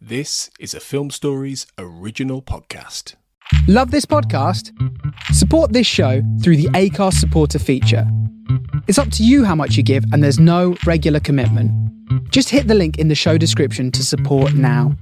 This is a Film Stories original podcast. Love this podcast? Support this show through the Acast supporter feature. It's up to you how much you give, and there's no regular commitment. Just hit the link in the show description to support now.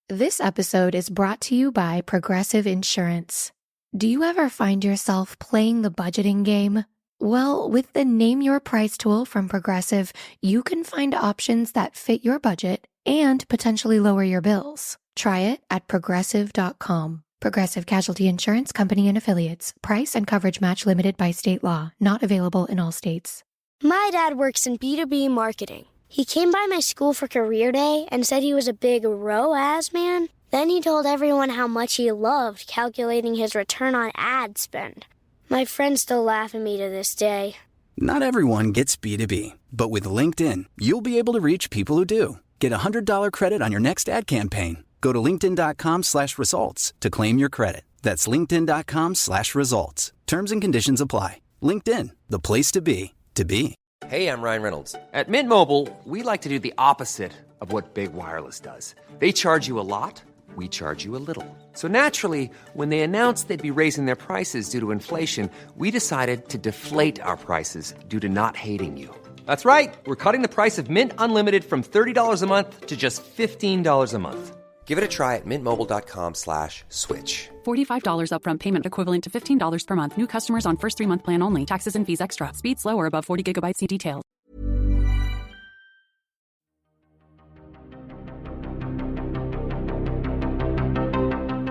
This episode is brought to you by Progressive Insurance. Do you ever find yourself playing the budgeting game? Well, with the Name Your Price tool from Progressive, you can find options that fit your budget and potentially lower your bills. Try it at Progressive.com. Progressive Casualty Insurance Company and Affiliates. Price and coverage match limited by state law. Not available in all states. My dad works in B2B marketing. He came by my school for career day and said he was a big ROAS man. Then he told everyone how much he loved calculating his return on ad spend. My friends still laugh at me to this day. Not everyone gets B2B, but with LinkedIn, you'll be able to reach people who do. Get a $100 credit on your next ad campaign. Go to linkedin.com/results to claim your credit. That's linkedin.com/results. Terms and conditions apply. LinkedIn, the place to be, to be. Hey, I'm Ryan Reynolds. At Mint Mobile, we like to do the opposite of what Big Wireless does. They charge you a lot. We charge you a little. So naturally, when they announced they'd be raising their prices due to inflation, we decided to deflate our prices due to not hating you. That's right. We're cutting the price of Mint Unlimited from $30 a month to just $15 a month. Give it a try at mintmobile.com/switch. $45 upfront payment equivalent to $15 per month. New customers on first 3-month plan only. Taxes and fees extra. Speed slower above 40 gigabytes. See details.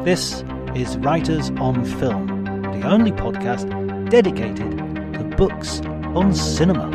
This is Writers on Film, the only podcast dedicated to books on cinema.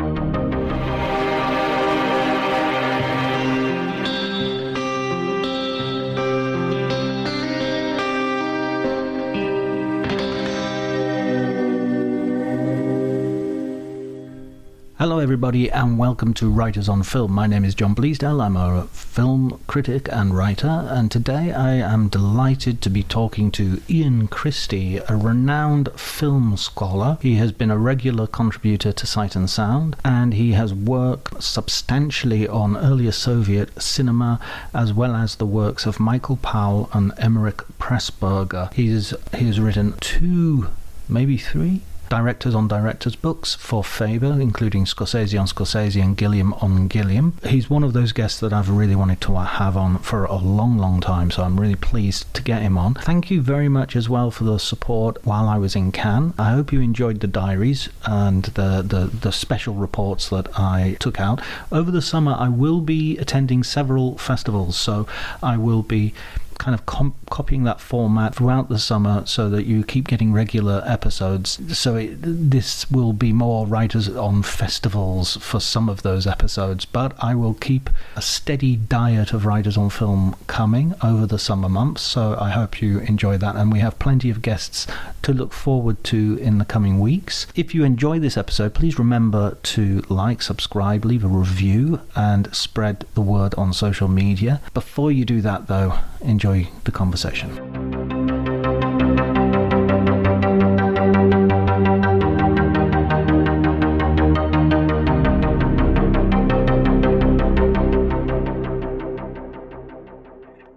Hello everybody and welcome to Writers on Film. My name is John Bleasdale. I'm a film critic and writer, and today I am delighted to be talking to Ian Christie, a renowned film scholar. He has been a regular contributor to Sight and Sound, and he has worked substantially on earlier Soviet cinema as well as the works of Michael Powell and Emmerich Pressburger. He has written 2, maybe 3 directors on directors books for Faber, including Scorsese on Scorsese and Gilliam on Gilliam. He's one of those guests that I've really wanted to have on for a long time, so I'm really pleased to get him on. Thank you very much as well for the support while I was in Cannes. I hope you enjoyed the diaries and the special reports that I took out. Over the summer I will be attending several festivals, so I will be kind of copying that format throughout the summer so that you keep getting regular episodes. So this will be more Writers on Festivals for some of those episodes, but I will keep a steady diet of Writers on Film coming over the summer months, so I hope you enjoy that, and we have plenty of guests to look forward to in the coming weeks. If you enjoy this episode, please remember to like, subscribe, leave a review and spread the word on social media. Before you do that though, enjoy the conversation.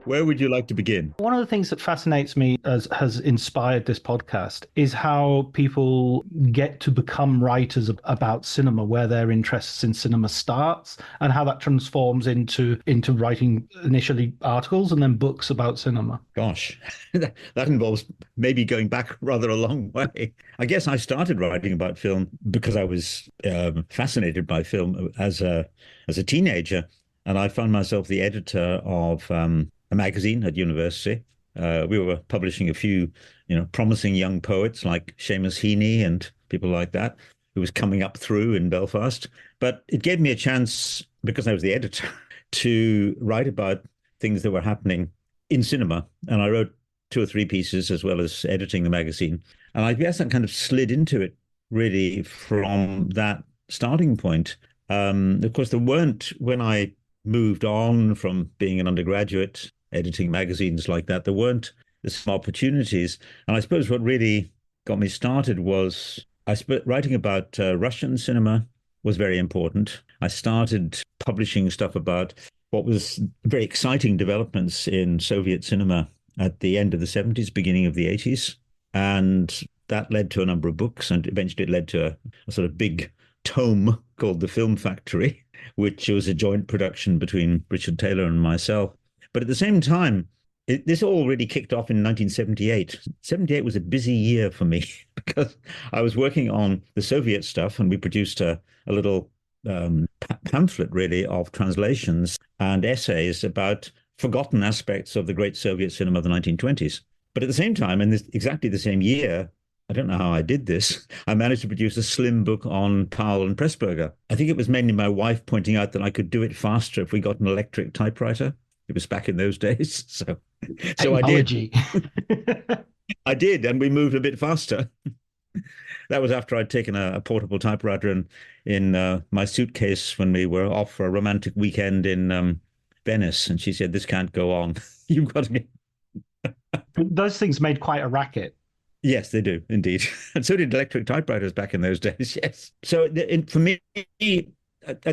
Where would you like to begin? One of the things that fascinates me, as has inspired this podcast, is how people get to become writers about cinema, where their interests in cinema starts, and how that transforms into writing initially articles and then books about cinema. Gosh, that involves maybe going back rather a long way. I guess I started writing about film because I was fascinated by film as a teenager, and I found myself the editor of a magazine at university. We were publishing a few, promising young poets like Seamus Heaney and people like that, who was coming up through in Belfast. But it gave me a chance, because I was the editor, to write about things that were happening in cinema. And I wrote 2 or 3 pieces as well as editing the magazine. And I guess I kind of slid into it really from that starting point. Of course, there weren't, when I moved on from being an undergraduate editing magazines like that, there weren't some opportunities. And I suppose what really got me started was writing about Russian cinema was very important. I started publishing stuff about what was very exciting developments in Soviet cinema at the end of the 70s, beginning of the 80s. And that led to a number of books, and eventually it led to a sort of big tome called The Film Factory, which was a joint production between Richard Taylor and myself. But at the same time, this all really kicked off in 1978. 78 was a busy year for me because I was working on the Soviet stuff, and we produced a little pamphlet, really, of translations and essays about forgotten aspects of the great Soviet cinema of the 1920s. But at the same time, in exactly the same year, I don't know how I did this, I managed to produce a slim book on Powell and Pressburger. I think it was mainly my wife pointing out that I could do it faster if we got an electric typewriter. It was back in those days. So Technology. I did, and we moved a bit faster. That was after I'd taken a portable typewriter in my suitcase when we were off for a romantic weekend in Venice. And she said, "This can't go on. You've got to get..." Those things made quite a racket. Yes, they do, indeed. And so did electric typewriters back in those days, yes. So for me,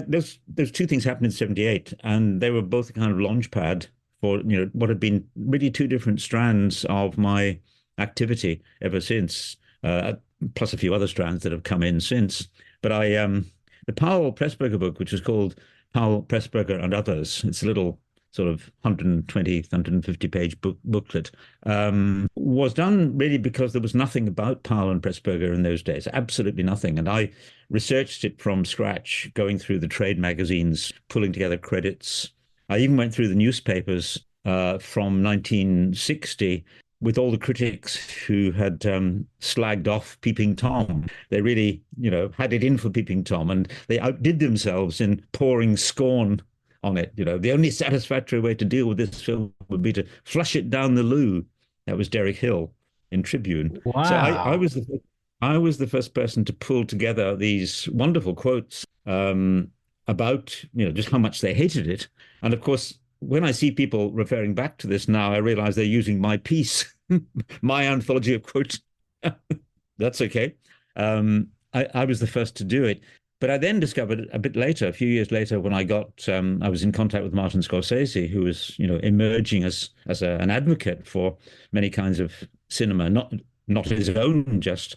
those two things happened in 78, and they were both a kind of launch pad for what had been really two different strands of my activity ever since, plus a few other strands that have come in since. But the Powell Pressburger book, which was called Powell, Pressburger and Others, it's a little sort of 120, 150-page booklet, was done really because there was nothing about Powell and Pressburger in those days, absolutely nothing. And I researched it from scratch, going through the trade magazines, pulling together credits. I even went through the newspapers from 1960 with all the critics who had slagged off Peeping Tom. They really, had it in for Peeping Tom, and they outdid themselves in pouring scorn on it. The only satisfactory way to deal with this film would be to flush it down the loo. That was Derek Hill in Tribune. Wow. So I was the first person to pull together these wonderful quotes about just how much they hated it. And of course, when I see people referring back to this now, I realize they're using my piece, my anthology of quotes. That's okay. I was the first to do it. But I then discovered a bit later, a few years later, when I was in contact with Martin Scorsese, who was, emerging as an advocate for many kinds of cinema, not his own just.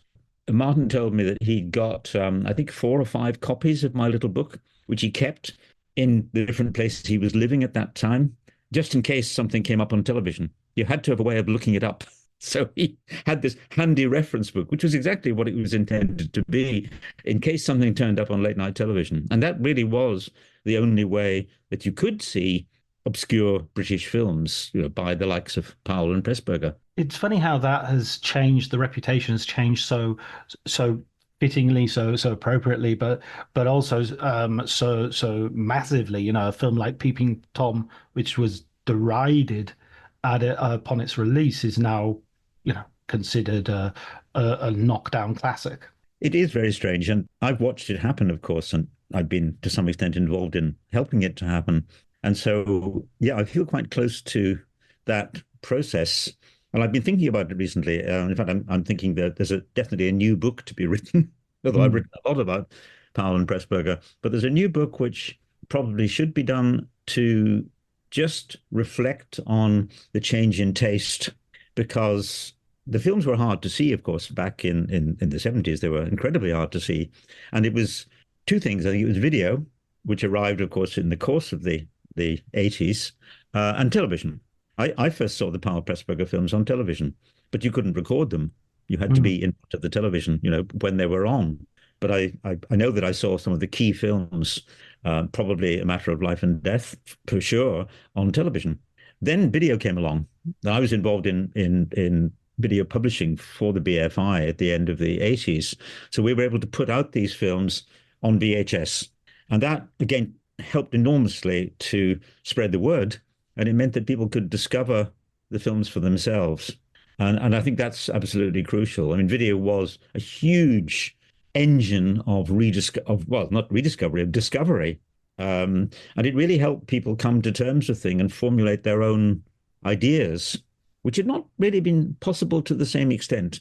Martin told me that he got, I think, 4 or 5 copies of my little book, which he kept in the different places he was living at that time, just in case something came up on television. You had to have a way of looking it up. So he had this handy reference book, which was exactly what it was intended to be, in case something turned up on late night television. And that really was the only way that you could see obscure British films, by the likes of Powell and Pressburger. It's funny how that has changed. The reputation has changed so fittingly, so appropriately, but also so massively. A film like Peeping Tom, which was derided upon its release, is now considered a knockdown classic. It is very strange, and I've watched it happen, of course, and I've been to some extent involved in helping it to happen. And so, yeah, I feel quite close to that process. And I've been thinking about it recently. In fact, I'm thinking that there's definitely a new book to be written, although I've written a lot about Powell and Pressburger. But there's a new book which probably should be done to just reflect on the change in taste, because the films were hard to see, of course, back in the 70s. They were incredibly hard to see. And it was two things. I think it was video, which arrived, of course, in the course of the 80s, and television. I first saw the Powell Pressburger films on television, but you couldn't record them. You had to be in front of the television, when they were on. But I know that I saw some of the key films, probably A Matter of Life and Death, for sure, on television. Then video came along. I was involved in video publishing for the BFI at the end of the 80s. So we were able to put out these films on VHS. And that, again, helped enormously to spread the word. And it meant that people could discover the films for themselves. And I think that's absolutely crucial. I mean, video was a huge engine of discovery. And it really helped people come to terms with things and formulate their own ideas, which had not really been possible to the same extent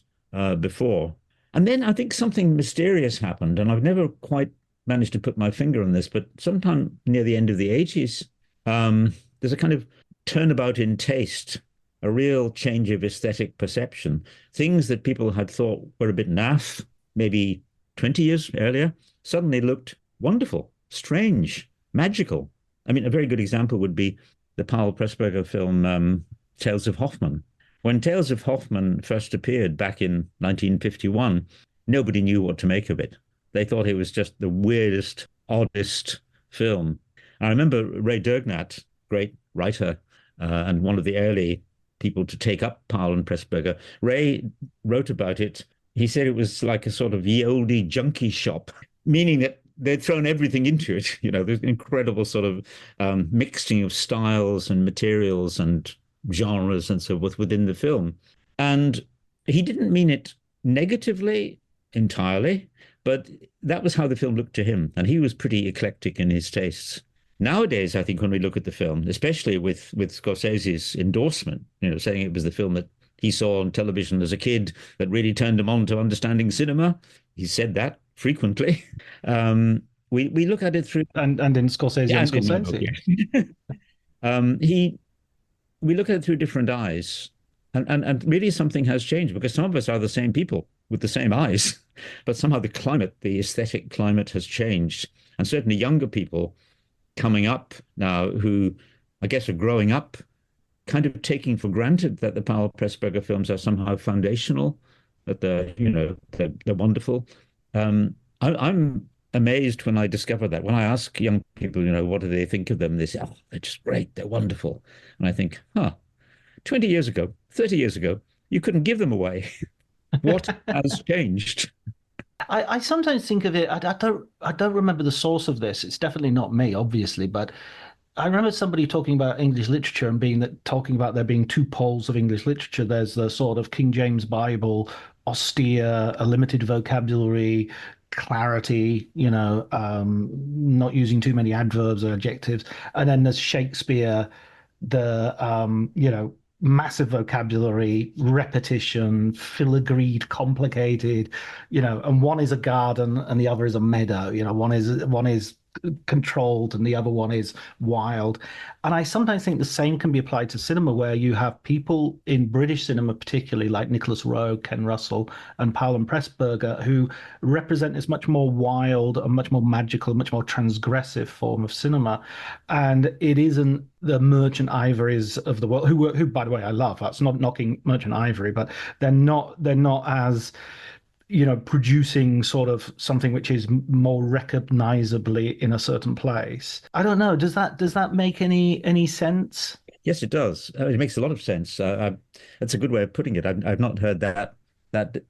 before. And then I think something mysterious happened, and I've never quite manage to put my finger on this, but sometime near the end of the 80s, there's a kind of turnabout in taste, a real change of aesthetic perception. Things that people had thought were a bit naff, maybe 20 years earlier, suddenly looked wonderful, strange, magical. I mean, a very good example would be the Powell Pressburger film Tales of Hoffmann. When Tales of Hoffmann first appeared back in 1951, nobody knew what to make of it. They thought it was just the weirdest, oddest film. I remember Ray Durgnat, great writer, and one of the early people to take up Powell and Pressburger. Ray wrote about it. He said it was like a sort of ye olde junkie shop, meaning that they'd thrown everything into it. There's incredible sort of mixing of styles and materials and genres and so forth within the film. And he didn't mean it negatively entirely, but that was how the film looked to him. And he was pretty eclectic in his tastes. Nowadays, I think when we look at the film, especially with Scorsese's endorsement, saying it was the film that he saw on television as a kid that really turned him on to understanding cinema. He said that frequently. We look at it through... And in Scorsese and Scorsese. We look at it through different eyes. And really something has changed, because some of us are the same people with the same eyes, but somehow the aesthetic climate has changed. And certainly younger people coming up now who, I guess, are growing up kind of taking for granted that the Powell Pressburger films are somehow foundational, that they're wonderful. I'm amazed when I discover that. When I ask young people, what do they think of them? They say, oh, they're just great, they're wonderful. And I think, 20 years ago, 30 years ago, you couldn't give them away. What has changed? I sometimes think of it, I don't remember the source of this. It's definitely not me, obviously, but I remember somebody talking about English literature and talking about there being two poles of English literature. There's the sort of King James Bible, austere, a limited vocabulary, clarity, not using too many adverbs or adjectives. And then there's Shakespeare, the, massive vocabulary, repetition, filigreed, complicated, and one is a garden and the other is a meadow. One is controlled and the other one is wild. And I sometimes think the same can be applied to cinema, where you have people in British cinema, particularly like Nicholas Rowe, Ken Russell, and Powell and Pressburger, who represent this much more wild, a much more magical, much more transgressive form of cinema. And it isn't the Merchant Ivories of the world, who by the way, I love. That's not knocking Merchant Ivory, but they're not as producing sort of something which is more recognizably in a certain place. I don't know. Does that make any sense? Yes, it does. It makes a lot of sense. That's a good way of putting it. I've not heard that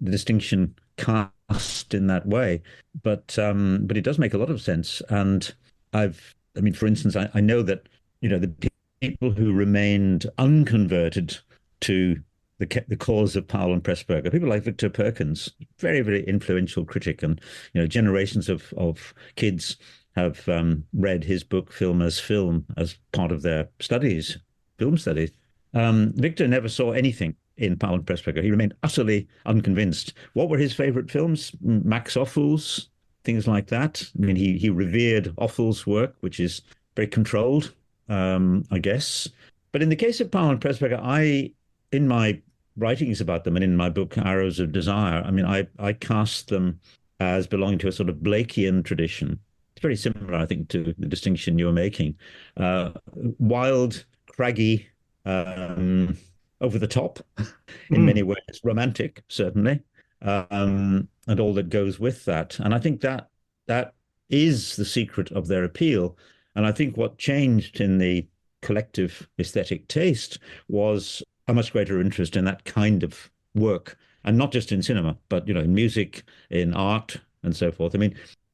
distinction cast in that way, but it does make a lot of sense. And for instance, I know that the people who remained unconverted to the cause of Powell and Pressburger, people like Victor Perkins, very, very influential critic, and generations of kids have read his book Film as part of their studies, film studies. Victor never saw anything in Powell and Pressburger. He remained utterly unconvinced. What were his favorite films? Max Ophuls, things like that. I mean, he revered Ophuls' work, which is very controlled, I guess. But in the case of Powell and Pressburger, in my writings about them and in my book Arrows of Desire, I cast them as belonging to a sort of Blakean tradition. It's very similar, I think, to the distinction you're making. Wild, craggy, over the top, in many ways, romantic, certainly, and all that goes with that. And I think that is the secret of their appeal. And I think what changed in the collective aesthetic taste was a much greater interest in that kind of work, and not just in cinema, but in music, in art, and so forth.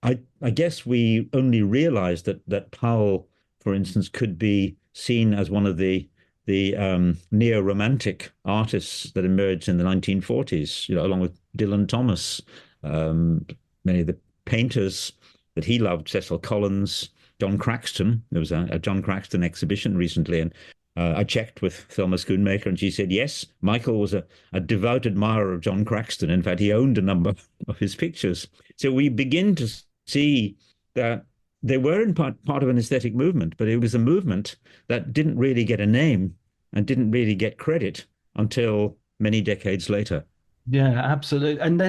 I guess we only realized that Powell, for instance, could be seen as one of the neo-romantic artists that emerged in the 1940s, along with Dylan Thomas, many of the painters that he loved, Cecil Collins, John Craxton. There was a John Craxton exhibition recently, and I checked with Thelma Schoonmaker, and she said, yes, Michael was a devout admirer of John Craxton. In fact, he owned a number of his pictures. So we begin to see that they were in part of an aesthetic movement, but it was a movement that didn't really get a name and didn't really get credit until many decades later. Yeah, absolutely. And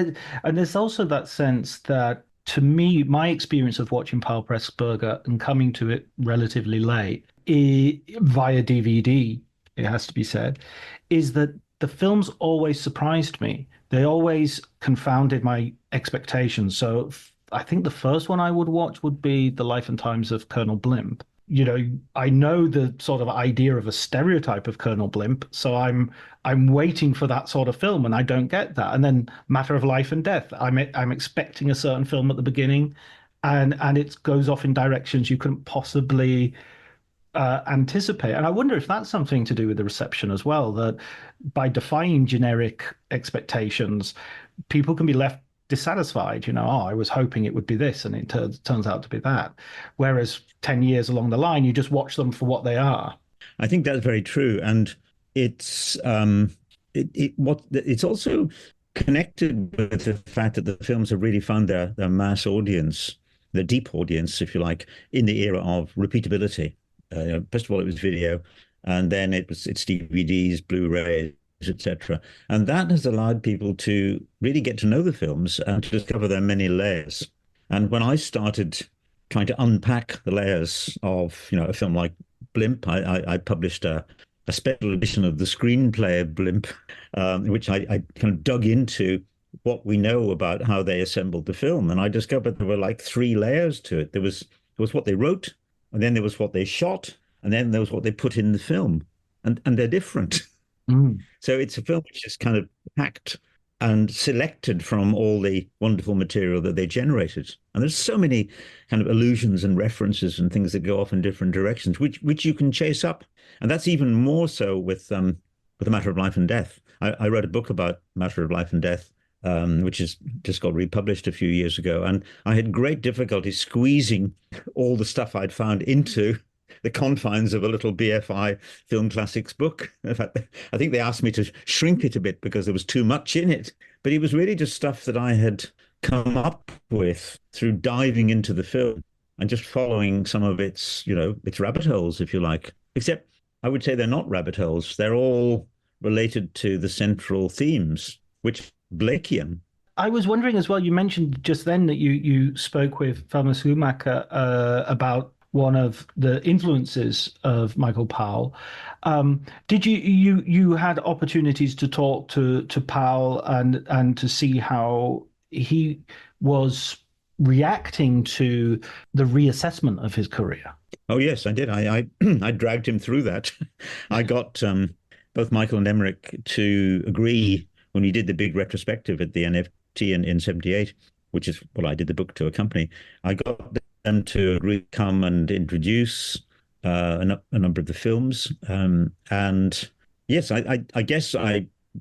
there's also that sense that, to me, my experience of watching Powell Pressburger and coming to it relatively late, via DVD, it has to be said, is that the films always surprised me. They always confounded my expectations. So I think the first one I would watch would be The Life and Times of Colonel Blimp. You know, I know the sort of idea of a stereotype of Colonel Blimp, so I'm waiting for that sort of film, and I don't get that. And then Matter of Life and Death, I'm expecting a certain film at the beginning, and it goes off in directions you couldn't possibly anticipate. And I wonder if that's something to do with the reception as well, that by defying generic expectations, people can be left dissatisfied. You know, oh, I was hoping it would be this, and it turns out to be that. Whereas 10 years along the line, you just watch them for what they are. I think that's very true. And it's it's also connected with the fact that the films have really found their mass audience, the deep audience, if you like, in the era of repeatability. First of all, it was video, and then it's DVDs, Blu-rays, etc. And that has allowed people to really get to know the films and to discover their many layers. And when I started trying to unpack the layers of, a film like Blimp, I published a special edition of the screenplay of Blimp, in which I kind of dug into what we know about how they assembled the film. And I discovered there were like 3 layers to it. There was what they wrote, and then there was what they shot, and then there was what they put in the film. And they're different. Mm. So it's a film which is kind of packed and selected from all the wonderful material that they generated. And there's so many kind of allusions and references and things that go off in different directions, which you can chase up. And that's even more so with The Matter of Life and Death. I wrote a book about Matter of Life and Death, which is just got republished a few years ago. And I had great difficulty squeezing all the stuff I'd found into the confines of a little BFI Film Classics book. In fact, I think they asked me to shrink it a bit because there was too much in it. But it was really just stuff that I had come up with through diving into the film and just following some of its rabbit holes, if you like. Except I would say they're not rabbit holes. They're all related to the central themes, which Blakean. I was wondering as well, you mentioned just then that you spoke with Thelma Schumacher about one of the influences of Michael Powell. Did you had opportunities to talk to Powell and to see how he was reacting to the reassessment of his career? Oh yes, I did. I dragged him through that. I got both Michael and Emmerich to agree when we did the big retrospective at the NFT in 78, which is what I did the book to accompany. I got them to agree to come and introduce a number of the films. And yes, I guess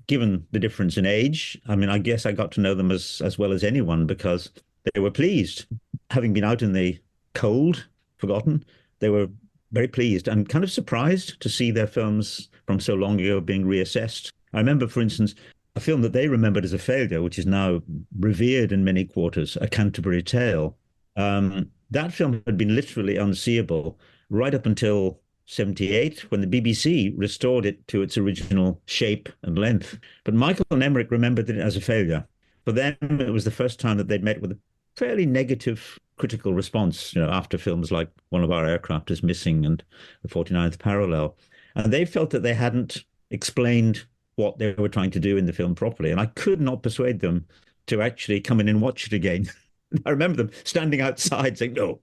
given the difference in age, I guess I got to know them as well as anyone because they were pleased. Having been out in the cold, forgotten, they were very pleased and kind of surprised to see their films from so long ago being reassessed. I remember, for instance, a film that they remembered as a failure, which is now revered in many quarters, A Canterbury Tale. That film had been literally unseeable right up until 78, when the BBC restored it to its original shape and length. But Michael and Emmerich remembered it as a failure. For them, it was the first time that they'd met with a fairly negative critical response, after films like One of Our Aircraft is Missing and The 49th Parallel. And they felt that they hadn't explained what they were trying to do in the film properly. And I could not persuade them to actually come in and watch it again. I remember them standing outside saying, no,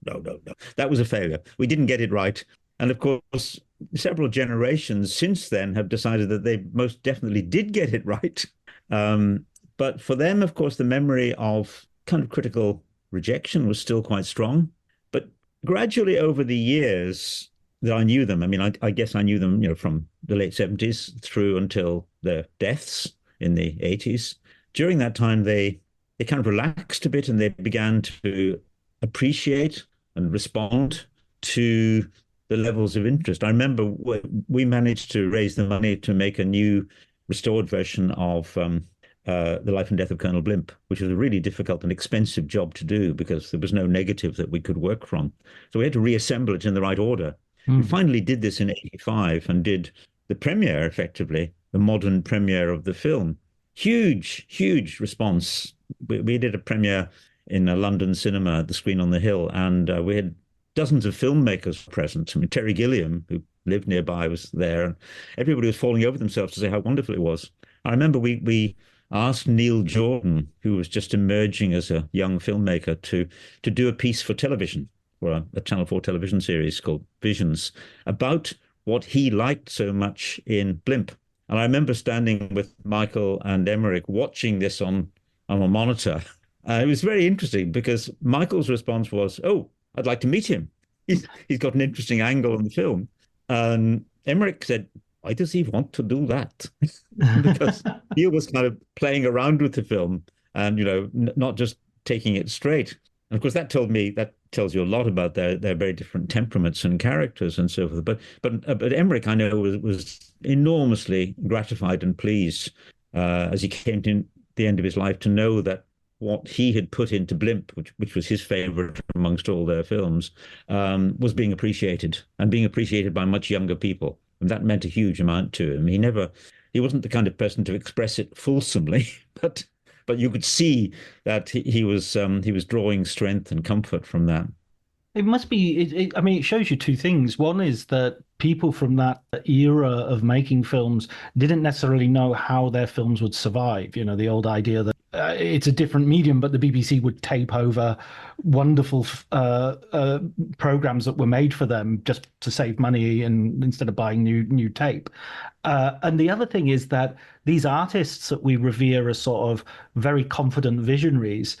that was a failure. We didn't get it right. And of course, several generations since then have decided that they most definitely did get it right. But for them, of course, the memory of kind of critical rejection was still quite strong. But gradually over the years that I knew them, I guess I knew them, from the late 70s through until their deaths in the 80s. During that time, they kind of relaxed a bit and they began to appreciate and respond to the levels of interest. I remember we managed to raise the money to make a new restored version of The Life and Death of Colonel Blimp, which was a really difficult and expensive job to do because there was no negative that we could work from. So we had to reassemble it in the right order. We finally did this in 85 and did the premiere, effectively, the modern premiere of the film. Huge, huge response. We did a premiere in a London cinema at the Screen on the Hill, and we had dozens of filmmakers present. I mean, Terry Gilliam, who lived nearby, was there, and everybody was falling over themselves to say how wonderful it was. I remember we asked Neil Jordan, who was just emerging as a young filmmaker, to do a piece for television, for a Channel 4 television series called Visions, about what he liked so much in Blimp. And I remember standing with Michael and Emmerich watching this on a monitor. It was very interesting because Michael's response was, "Oh, I'd like to meet him. He's got an interesting angle on the film." And Emmerich said, "Why does he want to do that?" Because Neil was kind of playing around with the film and, not just taking it straight. And of course, that tells you a lot about their very different temperaments and characters and so forth. But Emmerich, I know, was enormously gratified and pleased as he came to the end of his life to know that what he had put into Blimp, which was his favorite amongst all their films, was being appreciated by much younger people. And that meant a huge amount to him. He wasn't the kind of person to express it fulsomely, but you could see that he was drawing strength and comfort from that. It must be, it shows you two things. One is that people from that era of making films didn't necessarily know how their films would survive. The old idea that it's a different medium, but the BBC would tape over wonderful programs that were made for them just to save money and instead of buying new tape. And the other thing is that these artists that we revere as sort of very confident visionaries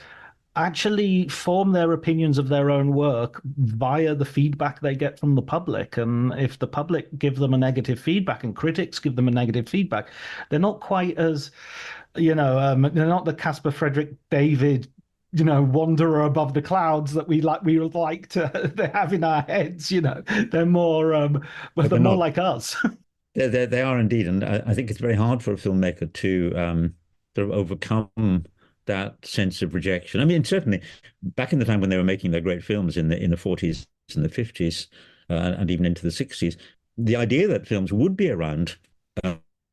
actually form their opinions of their own work via the feedback they get from the public. And if the public give them a negative feedback and critics give them a negative feedback, they're not quite as, they're not the Caspar Frederick David, wanderer above the clouds that we would like to have in our heads. They're more, they're more like us. They are indeed. And I think it's very hard for a filmmaker to sort of overcome that sense of rejection. I mean, certainly back in the time when they were making their great films in the 40s and the 50s and even into the 60s, the idea that films would be around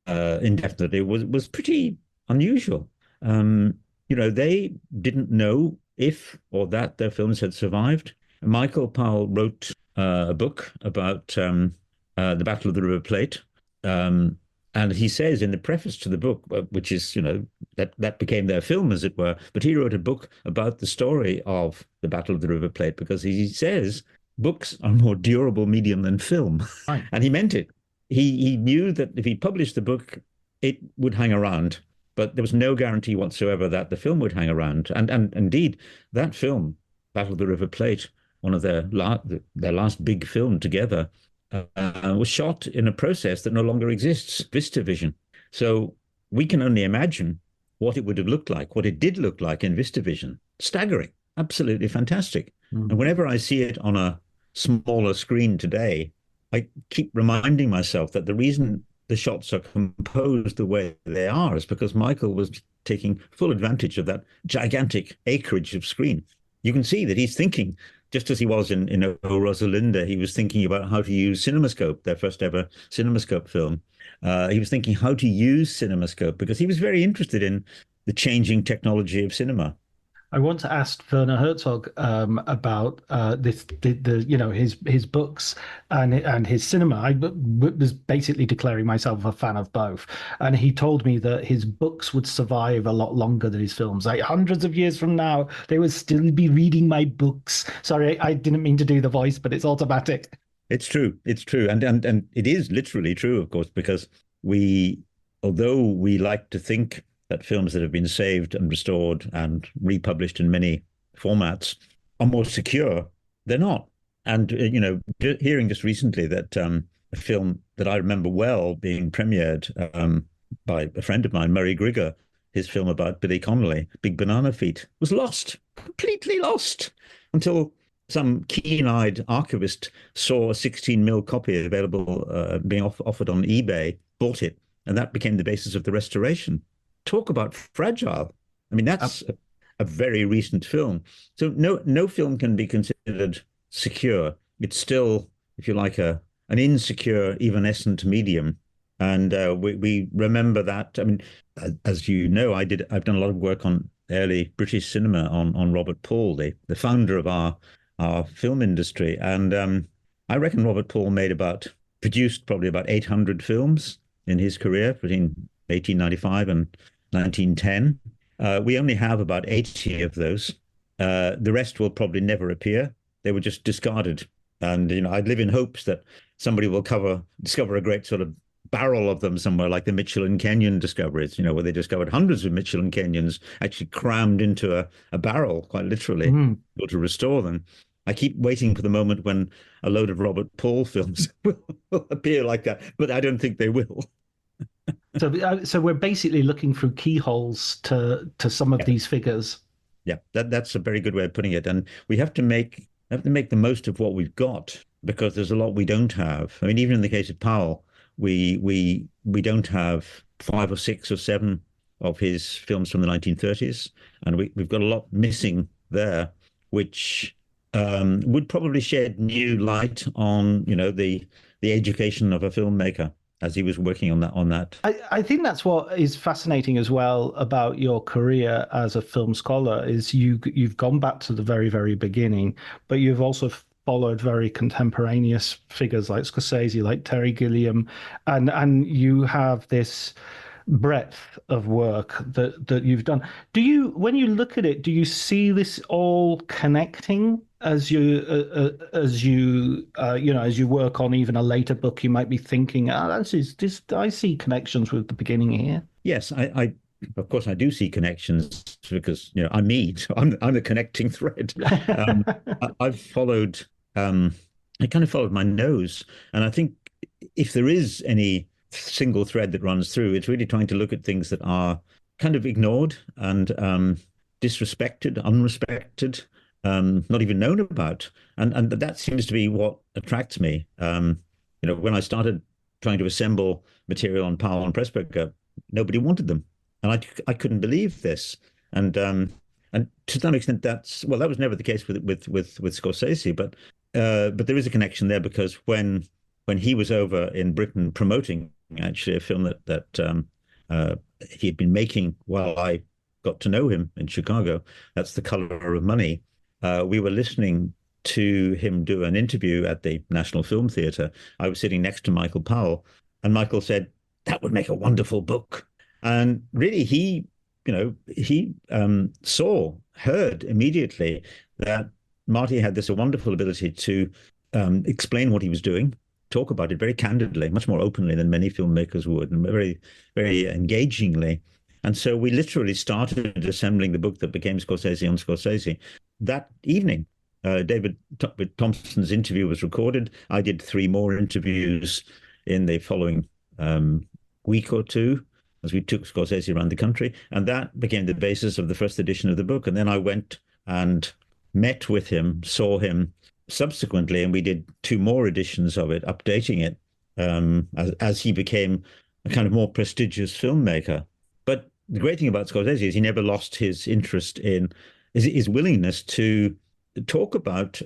indefinitely was pretty unusual. They didn't know if or that their films had survived. Michael Powell wrote a book about the Battle of the River Plate. And he says in the preface to the book, which is, that became their film, as it were, but he wrote a book about the story of the Battle of the River Plate because he says books are a more durable medium than film. Right. And he meant it. He knew that if he published the book, it would hang around, but there was no guarantee whatsoever that the film would hang around. And indeed, that film, Battle of the River Plate, one of their last big film together, was shot in a process that no longer exists, VistaVision. So we can only imagine what it would have looked like, what it did look like in VistaVision. Staggering, absolutely fantastic. And whenever I see it on a smaller screen today, I keep reminding myself that the reason the shots are composed the way they are is because Michael was taking full advantage of that gigantic acreage of screen. You can see that he's thinking, just as he was in O Rosalinda, he was thinking about how to use CinemaScope, their first ever CinemaScope film. He was thinking how to use CinemaScope because he was very interested in the changing technology of cinema. I want to ask Werner Herzog about his books and his cinema. I was basically declaring myself a fan of both, and he told me that his books would survive a lot longer than his films. Like hundreds of years from now, they would still be reading my books. Sorry, I didn't mean to do the voice, but it's automatic. It's true, and it is literally true, of course, because although we like to think that films that have been saved and restored and republished in many formats are more secure, they're not. And, hearing just recently that a film that I remember well being premiered by a friend of mine, Murray Grigger, his film about Billy Connolly, Big Banana Feet, was lost, completely lost, until some keen-eyed archivist saw a 16mm copy available, being offered on eBay, bought it, and that became the basis of the restoration. talk about fragile. I mean, that's a very recent film. So no film can be considered secure. It's still, if you like, an insecure, evanescent medium. And we remember that. I mean, as you know, I've done a lot of work on early British cinema on Robert Paul, the founder of our film industry. And I reckon Robert Paul produced probably about 800 films in his career between 1895 and 1910. We only have about 80 of those. The rest will probably never appear. They were just discarded. And, I live in hopes that somebody will discover a great sort of barrel of them somewhere, like the Michelin Canyon discoveries, where they discovered hundreds of Michelin Canyons actually crammed into a barrel, quite literally, to restore them. I keep waiting for the moment when a load of Robert Paul films will appear like that, but I don't think they will. So we're basically looking through keyholes to some of these figures. Yeah, that's a very good way of putting it. And we have to make the most of what we've got, because there's a lot we don't have. I mean, even in the case of Powell, we don't have 5 or 6 or 7 of his films from the 1930s, and we've got a lot missing there, which would probably shed new light on the education of a filmmaker as he was working on that. I think that's what is fascinating as well about your career as a film scholar is you've gone back to the very, very beginning, but you've also followed very contemporaneous figures like Scorsese, like Terry Gilliam, and you have this breadth of work that you've done. When you look at it, do you see this all connecting as you work on even a later book? You might be thinking, I see connections with the beginning here. Yes, I of course I do see connections, because I'm me, so I'm the connecting thread. I've followed. I kind of followed my nose, and I think if there is any single thread that runs through, it's really trying to look at things that are kind of ignored and disrespected, unrespected, not even known about, and that seems to be what attracts me. When I started trying to assemble material on Powell and Pressburger, nobody wanted them, and I couldn't believe this. And to some extent, that was never the case with Scorsese, but there is a connection there, because when he was over in Britain promoting actually a film that he had been making while I got to know him in Chicago, that's The Color of Money. We were listening to him do an interview at the National Film Theatre. I was sitting next to Michael Powell, and Michael said, "That would make a wonderful book." And really, he heard immediately that Marty had this wonderful ability to explain what he was doing, talk about it very candidly, much more openly than many filmmakers would, and very, very engagingly. And so we literally started assembling the book that became Scorsese on Scorsese. That evening, David Thompson's interview was recorded. I did 3 more interviews in the following week or 2 as we took Scorsese around the country. And that became the basis of the first edition of the book. And then I went and met with him, saw him subsequently, and we did 2 more editions of it, updating it as he became a kind of more prestigious filmmaker. But the great thing about Scorsese is he never lost his interest in his willingness to talk about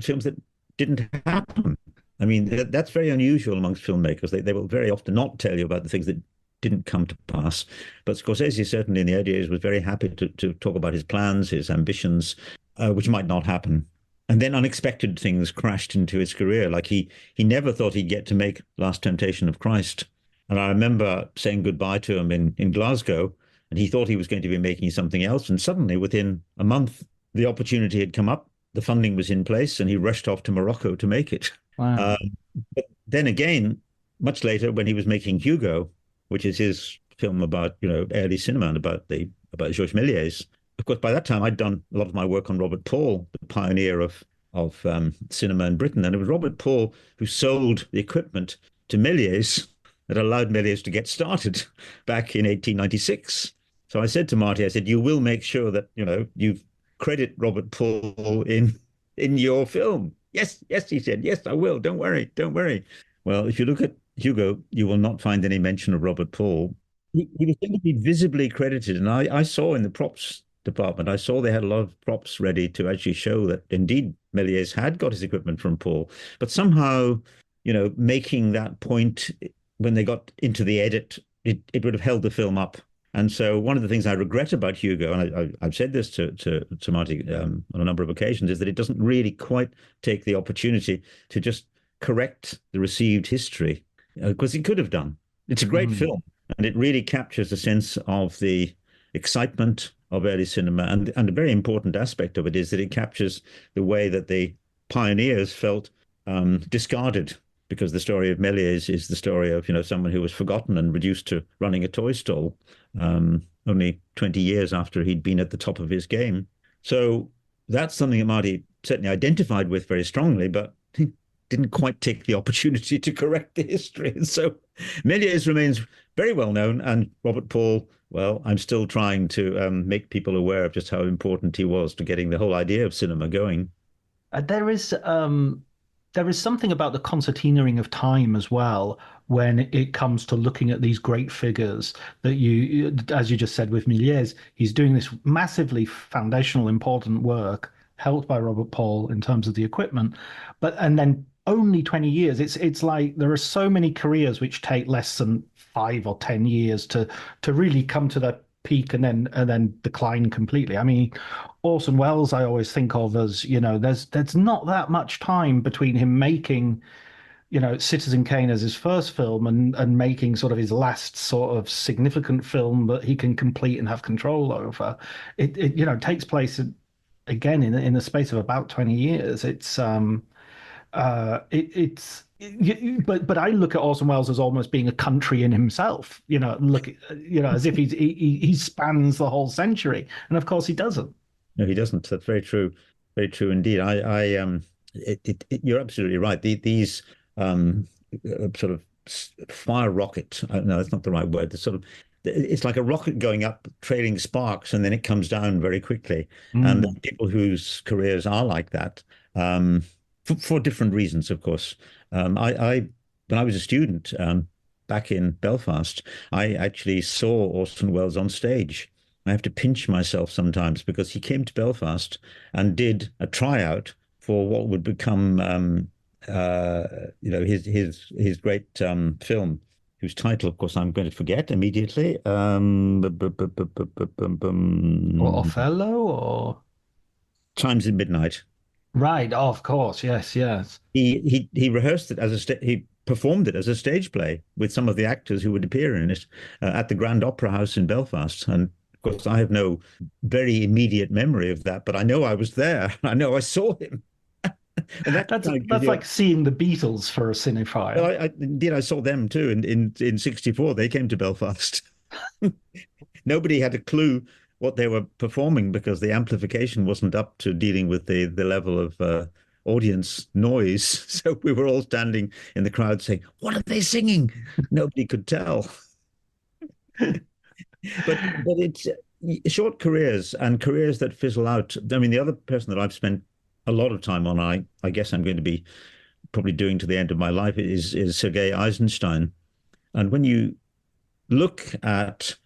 films that didn't happen. I mean, that's very unusual amongst filmmakers. They will very often not tell you about the things that didn't come to pass. But Scorsese certainly in the early years was very happy to talk about his plans, his ambitions, which might not happen. And then unexpected things crashed into his career. Like he never thought he'd get to make Last Temptation of Christ. And I remember saying goodbye to him in Glasgow, and he thought he was going to be making something else. And suddenly, within a month, the opportunity had come up, the funding was in place, and he rushed off to Morocco to make it. Wow. But then again, much later, when he was making Hugo, which is his film about early cinema and about Georges Méliès. Of course, by that time, I'd done a lot of my work on Robert Paul, the pioneer of cinema in Britain, and it was Robert Paul who sold the equipment to Méliès that allowed Méliès to get started back in 1896. So I said to Marty, I said, "You will make sure that you credit Robert Paul in your film." Yes, he said. "Yes, I will. Don't worry. Well, if you look at Hugo, you will not find any mention of Robert Paul. he was going to be visibly credited, and I saw in the props department, I saw they had a lot of props ready to actually show that indeed Méliès had got his equipment from Paul, but somehow, making that point when they got into the edit, it would have held the film up. And so one of the things I regret about Hugo, and I've said this to Marty on a number of occasions, is that it doesn't really quite take the opportunity to just correct the received history, because it could have done. It's a great film, and it really captures a sense of the excitement of early cinema. And a very important aspect of it is that it captures the way that the pioneers felt discarded, because the story of Méliès is the story of, someone who was forgotten and reduced to running a toy stall only 20 years after he'd been at the top of his game. So that's something that Marty certainly identified with very strongly, but he didn't quite take the opportunity to correct the history. And so Méliès remains very well known, and Robert Paul, well, I'm still trying to make people aware of just how important he was to getting the whole idea of cinema going. There is something about the concertinaing of time as well when it comes to looking at these great figures that you, as you just said with Méliès, he's doing this massively foundational, important work helped by Robert Paul in terms of the equipment, and then only 20 years. It's like there are so many careers which take less than 5 or 10 years to really come to their peak and then decline completely. I mean, Orson Welles, I always think of as, there's not that much time between him making, Citizen Kane as his first film and making sort of his last sort of significant film that he can complete and have control over. It takes place again in the space of about 20 years. But I look at Orson Welles as almost being a country in himself. As if he spans the whole century, and of course he doesn't. No, he doesn't. That's very true indeed. You're absolutely right. These sort of fire rocket. No, that's not the right word. It's like a rocket going up, trailing sparks, and then it comes down very quickly. And the people whose careers are like that, for different reasons, of course. When I was a student back in Belfast, I actually saw Orson Welles on stage. I have to pinch myself sometimes because he came to Belfast and did a tryout for what would become, his great film, whose title, of course, I'm going to forget immediately. Or Othello, or Chimes in Midnight. Right. Oh, of course. Yes. He rehearsed it he performed it as a stage play with some of the actors who would appear in it at the Grand Opera House in Belfast. And of course, I have no very immediate memory of that, but I know I was there. I know I saw him. And that's like seeing the Beatles for a cinephile. Well, indeed, I saw them too. In '64, they came to Belfast. Nobody had a clue what they were performing because the amplification wasn't up to dealing with the level of audience noise. So we were all standing in the crowd saying, "What are they singing?" Nobody could tell. But it's short careers and careers that fizzle out. I mean, the other person that I've spent a lot of time on, I guess I'm going to be probably doing to the end of my life, is Sergei Eisenstein. And when you look at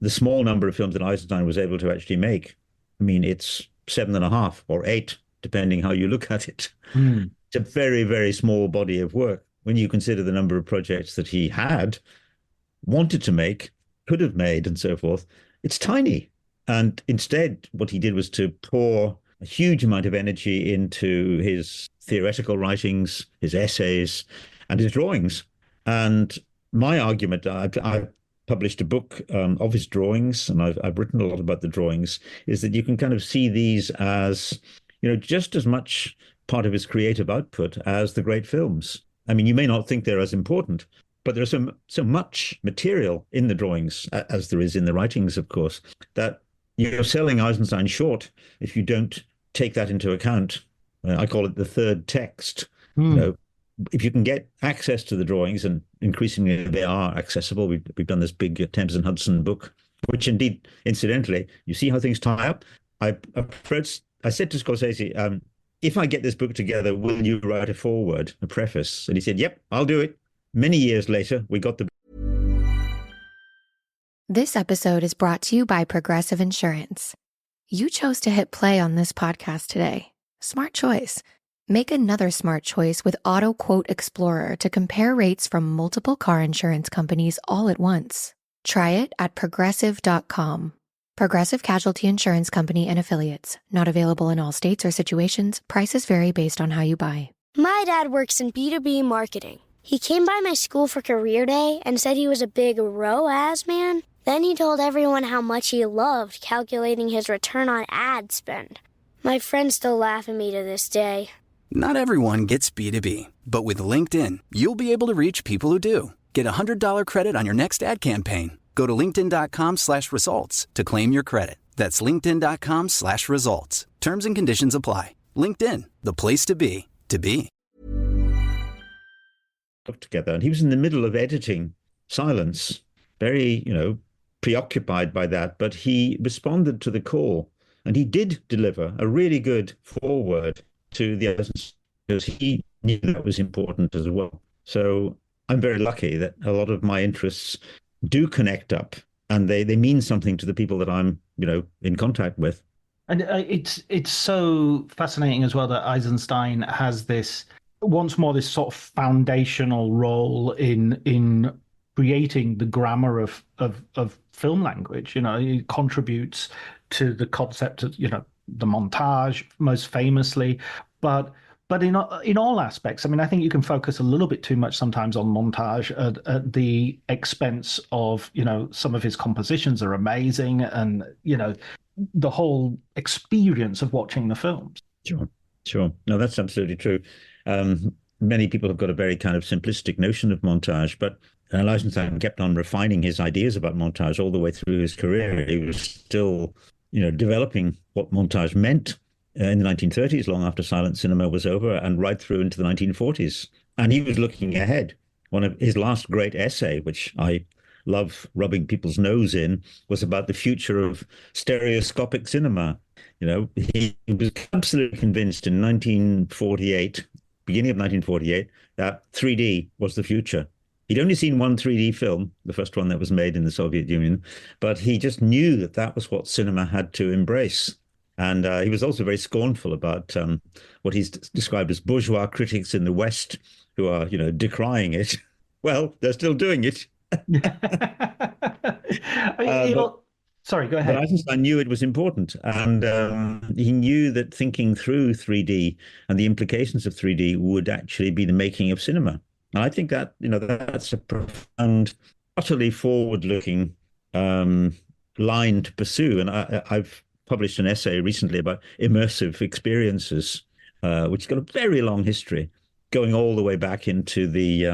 the small number of films that Eisenstein was able to actually make, I mean, it's 7.5 or 8, depending how you look at it. It's a very, very small body of work when you consider the number of projects that he had, wanted to make, could have made, and so forth. It's tiny. And instead, what he did was to pour a huge amount of energy into his theoretical writings, his essays, and his drawings. And my argument, I've published a book of his drawings, and I've written a lot about the drawings, is that you can kind of see these as, just as much part of his creative output as the great films. I mean, you may not think they're as important, but there's so much material in the drawings, as there is in the writings, of course, that you're selling Eisenstein short if you don't take that into account. I call it the third text. If you can get access to the drawings, and increasingly they are accessible. We've done this big Thames and Hudson book, which indeed, incidentally, you see how things tie up. I said to Scorsese, if I get this book together, will you write a foreword, a preface? And he said, yep, I'll do it. Many years later, we got the This episode is brought to you by Progressive Insurance. You chose to hit play on this podcast today. Smart choice. Make another smart choice with Auto Quote Explorer to compare rates from multiple car insurance companies all at once. Try it at progressive.com. Progressive Casualty Insurance Company and Affiliates. Not available in all states or situations. Prices vary based on how you buy. My dad works in B2B marketing. He came by my school for career day and said he was a big ROAS man. Then he told everyone how much he loved calculating his return on ad spend. My friends still laugh at me to this day. Not everyone gets B2B, but with LinkedIn, you'll be able to reach people who do. Get a $100 credit on your next ad campaign. Go to linkedin.com/results to claim your credit. That's linkedin.com/results. Terms and conditions apply. LinkedIn, the place to be, to be. Together, and he was in the middle of editing Silence, very, preoccupied by that, but he responded to the call, and he did deliver a really good forward to the others because he knew that was important as well. So I'm very lucky that a lot of my interests do connect up, and they mean something to the people that I'm, in contact with. And it's so fascinating as well that Eisenstein has this, once more, this sort of foundational role in creating the grammar of film language. He contributes to the concept of, the montage most famously, but in all aspects. I mean, I think you can focus a little bit too much sometimes on montage at the expense of, some of his compositions are amazing, and, the whole experience of watching the films. Sure. No, that's absolutely true. Many people have got a very kind of simplistic notion of montage, but Eisenstein kept on refining his ideas about montage all the way through his career. He was still, developing what montage meant in the 1930s, long after silent cinema was over, and right through into the 1940s. And he was looking ahead. One of his last great essay, which I love rubbing people's nose in, was about the future of stereoscopic cinema. He was absolutely convinced in 1948, beginning of 1948, that 3D was the future. He'd only seen one 3D film, the first one that was made in the Soviet Union, but he just knew that that was what cinema had to embrace. And he was also very scornful about what he's described as bourgeois critics in the West who are, decrying it. Well, they're still doing it. Sorry, go ahead. But Eisenstein knew it was important, and he knew that thinking through 3D and the implications of 3D would actually be the making of cinema. And I think that, that's a profound, utterly forward-looking line to pursue. And I've published an essay recently about immersive experiences, which has got a very long history, going all the way back into the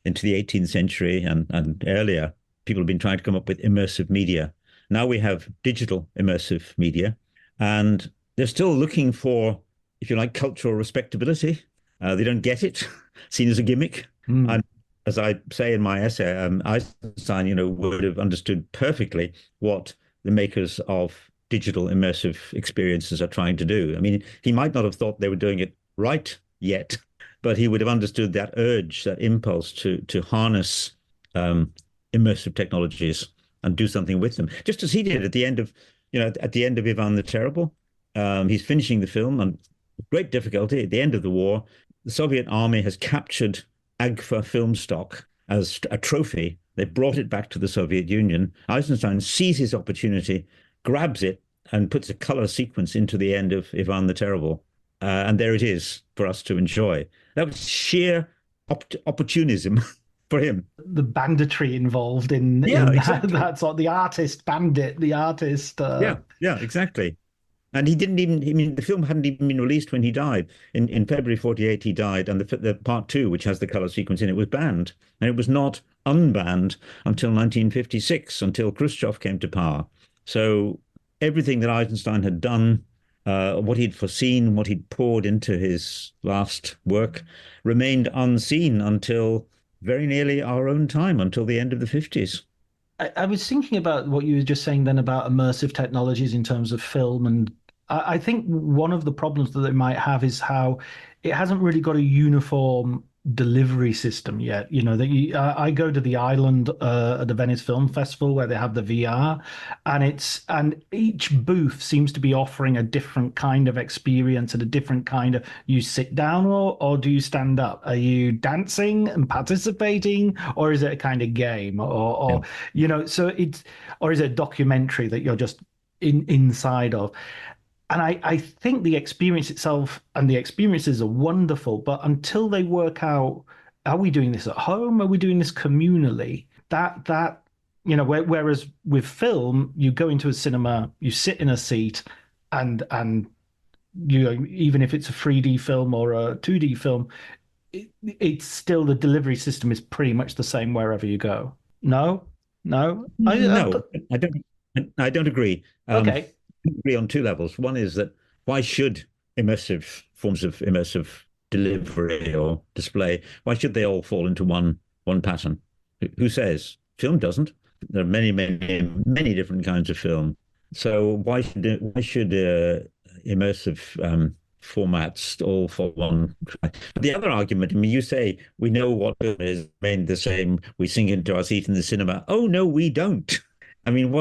18th century and earlier. People have been trying to come up with immersive media. Now we have digital immersive media, and they're still looking for, if you like, cultural respectability. They don't get it, seen as a gimmick. And as I say in my essay, Eisenstein, would have understood perfectly what the makers of digital immersive experiences are trying to do. I mean, he might not have thought they were doing it right yet, but he would have understood that urge, that impulse to harness immersive technologies and do something with them, just as he did at the end of Ivan the Terrible. He's finishing the film, and great difficulty at the end of the war. The Soviet army has captured Agfa film stock as a trophy. They brought it back to the Soviet Union. Eisenstein sees his opportunity, grabs it, and puts a color sequence into the end of Ivan the Terrible. And there it is for us to enjoy. That was sheer opportunism for him. The banditry involved in exactly. That's what the artist bandit, the artist. Yeah, exactly. And he didn't even, the film hadn't even been released when he died. In February 48, he died, and the part 2, which has the color sequence in it, was banned. And it was not unbanned until 1956, until Khrushchev came to power. So everything that Eisenstein had done, what he'd foreseen, what he'd poured into his last work, remained unseen until very nearly our own time, until the end of the 50s. I was thinking about what you were just saying then about immersive technologies in terms of film, and I think one of the problems that they might have is how it hasn't really got a uniform delivery system yet. You know, I go to the island at the Venice Film Festival where they have the VR, and each booth seems to be offering a different kind of experience and a different kind of, you sit down or do you stand up? Are you dancing and participating, or is it a kind of game, or you know, or is it a documentary that you're just inside of? And I think the experience itself and the experiences are wonderful, but until they work out, are we doing this at home? Are we doing this communally? That you know, whereas with film, you go into a cinema, you sit in a seat, and you know, even if it's a 3D film or a 2D film, it's still, the delivery system is pretty much the same wherever you go. No, no, No, I don't agree. Okay. Agree on two levels. One is that why should immersive forms of immersive delivery or display, why should they all fall into one pattern? Who says? Film doesn't. There are many different kinds of film. So why should immersive formats all follow one track? The other argument, I mean, you say we know what film is remained the same. We sink into our seat in the cinema. Oh no, we don't. I mean,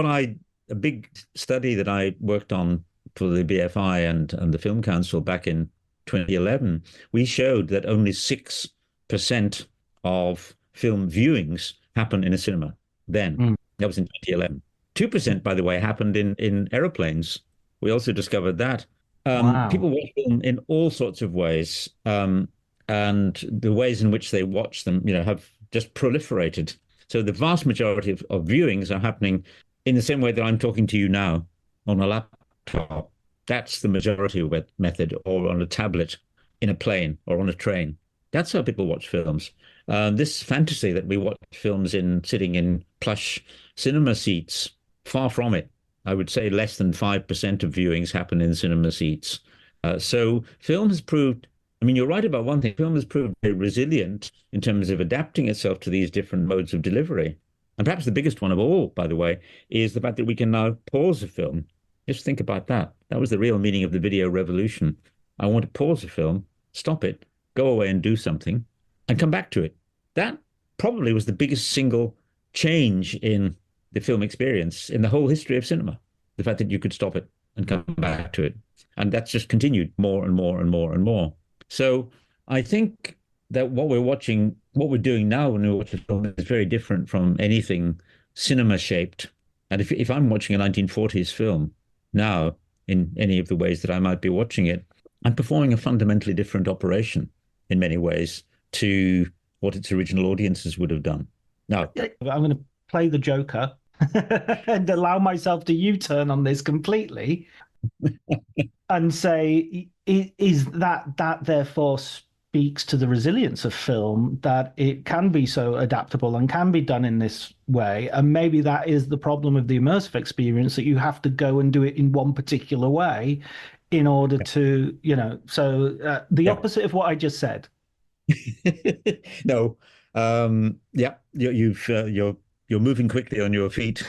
a big study that I worked on for the BFI and the Film Council back in 2011, we showed that only 6% of film viewings happen in a cinema then. That was in 2011. 2%, by the way, happened in aeroplanes. We also discovered that. Wow. People watch film in all sorts of ways, and the ways in which they watch them, you know, have just proliferated. So the vast majority of viewings are happening in the same way that I'm talking to you now on a laptop. That's the majority method, or on a tablet, in a plane, or on a train. That's how people watch films. This fantasy that we watch films sitting in plush cinema seats, far from it. I would say less than 5% of viewings happen in cinema seats. So film has proved, I mean, you're right about one thing, film has proved very resilient in terms of adapting itself to these different modes of delivery. And perhaps the biggest one of all, by the way, is the fact that we can now pause a film. Just think about that. That was the real meaning of the video revolution. I want to pause a film, stop it, go away and do something, and come back to it. That probably was the biggest single change in the film experience in the whole history of cinema. The fact that you could stop it and come back to it. And that's just continued more and more and more and more. So I think that what we're doing now when we watch a film is very different from anything cinema shaped. And if I'm watching a 1940s film now, in any of the ways that I might be watching it, I'm performing a fundamentally different operation in many ways to what its original audiences would have done. Now, I'm going to play the Joker and allow myself to U-turn on this completely and say, is that therefore speaks to the resilience of film, that it can be so adaptable and can be done in this way. And maybe that is the problem of the immersive experience, that you have to go and do it in one particular way in order to, you know, so the opposite of what I just said. No, you're moving quickly on your feet.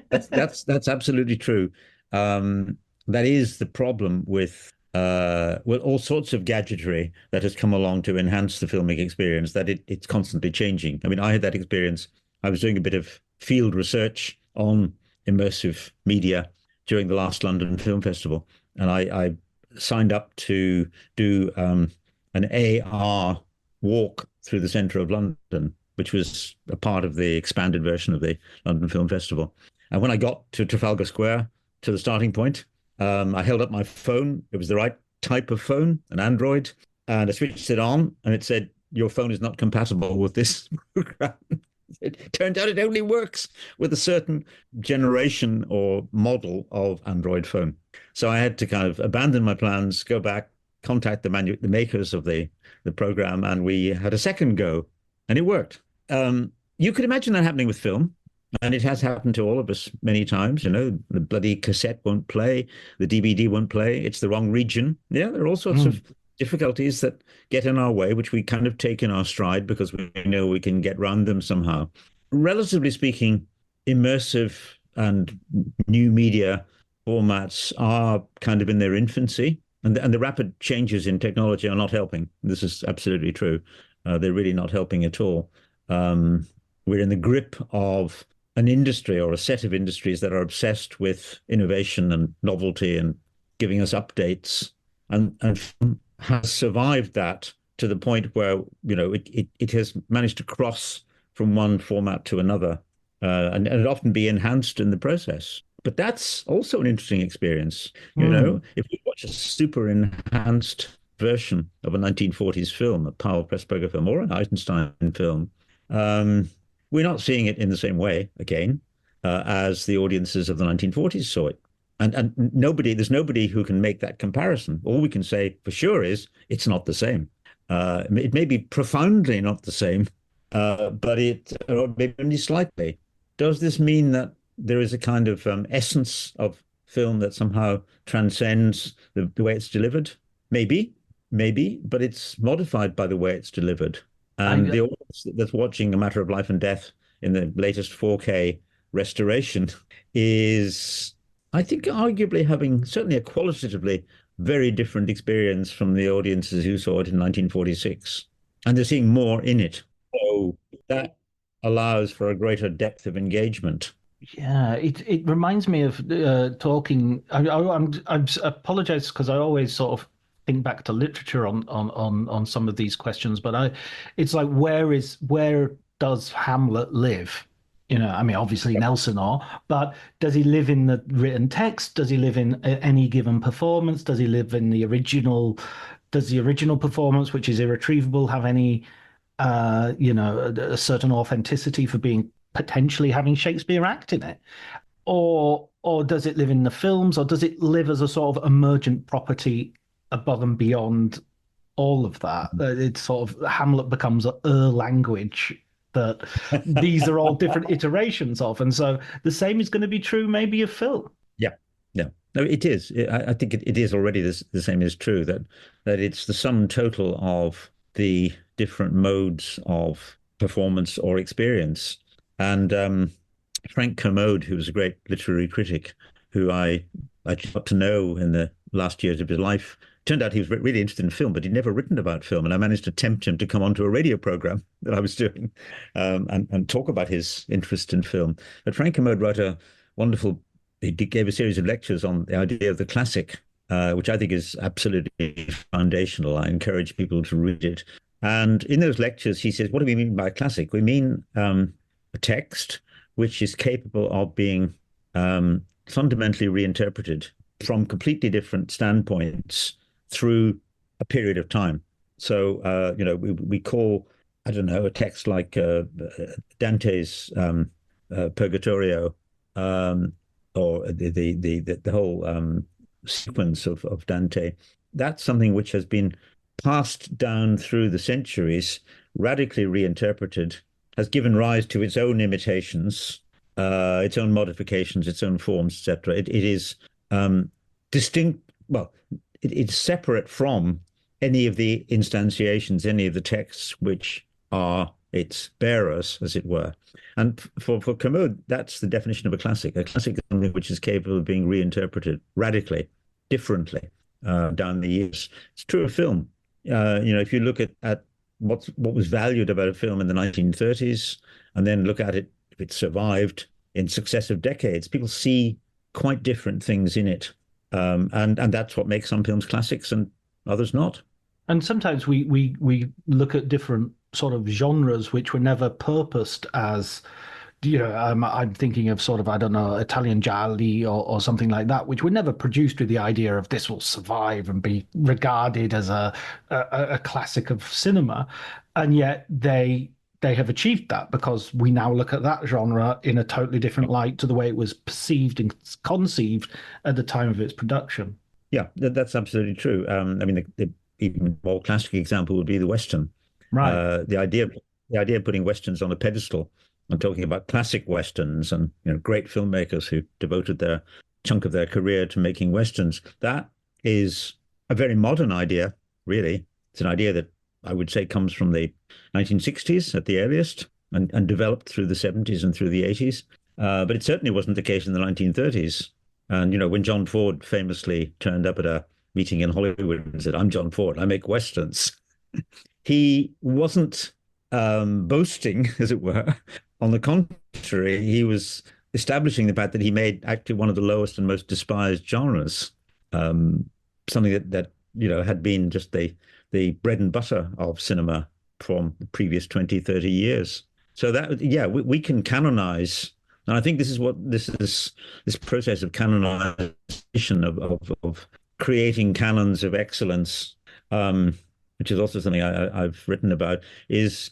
That's absolutely true. That is the problem with all sorts of gadgetry that has come along to enhance the filming experience, that it's constantly changing. I mean, I had that experience. I was doing a bit of field research on immersive media during the last London Film Festival, and I signed up to do an AR walk through the centre of London, which was a part of the expanded version of the London Film Festival. And when I got to Trafalgar Square, to the starting point, I held up my phone. It was the right type of phone, an Android, and I switched it on, and it said, "Your phone is not compatible with this program." It turned out it only works with a certain generation or model of Android phone. So I had to kind of abandon my plans, go back, contact the makers of the program, and we had a second go, and it worked. You could imagine that happening with film. And it has happened to all of us many times. You know, the bloody cassette won't play, the DVD won't play, it's the wrong region. Yeah, there are all sorts of difficulties that get in our way, which we kind of take in our stride because we know we can get around them somehow. Relatively speaking, immersive and new media formats are kind of in their infancy. And the rapid changes in technology are not helping. This is absolutely true. They're really not helping at all. We're in the grip of an industry or a set of industries that are obsessed with innovation and novelty and giving us updates, and has survived that to the point where, you know, it has managed to cross from one format to another, and it often be enhanced in the process. But that's also an interesting experience. You know, if you watch a super enhanced version of a 1940s film, a Powell Pressburger film or an Eisenstein film, we're not seeing it in the same way again as the audiences of the 1940s saw it. And there's nobody who can make that comparison. All we can say for sure is it's not the same. It may be profoundly not the same, but or maybe only slightly. Does this mean that there is a kind of essence of film that somehow transcends the way it's delivered? Maybe, but it's modified by the way it's delivered. And the audience that's watching A Matter of Life and Death in the latest 4K restoration is, I think, arguably having certainly a qualitatively very different experience from the audiences who saw it in 1946. And they're seeing more in it. So that allows for a greater depth of engagement. Yeah, it reminds me of talking. I apologize because I always sort of think back to literature on some of these questions, but it's like where does Hamlet live? You know, I mean, obviously Nelson but does he live in the written text? Does he live in any given performance? Does he live in the original? Does the original performance, which is irretrievable, have any, a certain authenticity for being potentially having Shakespeare act in it? Or does it live in the films, or does it live as a sort of emergent property above and beyond all of that? It's sort of Hamlet becomes a language that these are all different iterations of. And so the same is going to be true maybe of film. Yeah. No, it is. I think it is already the same is true, that it's the sum total of the different modes of performance or experience. And Frank Kermode, who was a great literary critic, who I got to know in the last years of his life, turned out he was really interested in film, but he'd never written about film. And I managed to tempt him to come onto a radio program that I was doing and talk about his interest in film. But Frank Kermode wrote he gave a series of lectures on the idea of the classic, which I think is absolutely foundational. I encourage people to read it. And in those lectures, he says, what do we mean by classic? We mean a text which is capable of being fundamentally reinterpreted from completely different standpoints through a period of time. So, we call, I don't know, a text like Dante's Purgatorio, or the whole sequence of Dante. That's something which has been passed down through the centuries, radically reinterpreted, has given rise to its own imitations, its own modifications, its own forms, etc. It is distinct. Well, it's separate from any of the instantiations, any of the texts which are its bearers, as it were. And for Kermode, that's the definition of a classic. A classic is something which is capable of being reinterpreted radically, differently down the years. It's true of film. If you look at what was valued about a film in the 1930s, and then look at it, if it survived in successive decades, people see quite different things in it. And that's what makes some films classics and others not. And sometimes we look at different sort of genres which were never purposed as, I'm thinking of sort of, I don't know, Italian gialli or something like that, which were never produced with the idea of this will survive and be regarded as a classic of cinema. And yet they have achieved that because we now look at that genre in a totally different light to the way it was perceived and conceived at the time of its production. Yeah, that's absolutely true. The even more classic example would be the Western. Right. The idea of putting Westerns on a pedestal and talking about classic Westerns and great filmmakers who devoted their chunk of their career to making Westerns, that is a very modern idea, really. It's an idea that I would say comes from the 1960s at the earliest and developed through the 70s and through the 80s. But it certainly wasn't the case in the 1930s. And, when John Ford famously turned up at a meeting in Hollywood and said, "I'm John Ford, I make Westerns." He wasn't boasting, as it were. On the contrary, he was establishing the fact that he made actually one of the lowest and most despised genres, something that had been just the bread and butter of cinema from the previous 20, 30 years. So that, yeah, we can canonize. And I think this is this process of canonization of creating canons of excellence, which is also something I've written about, is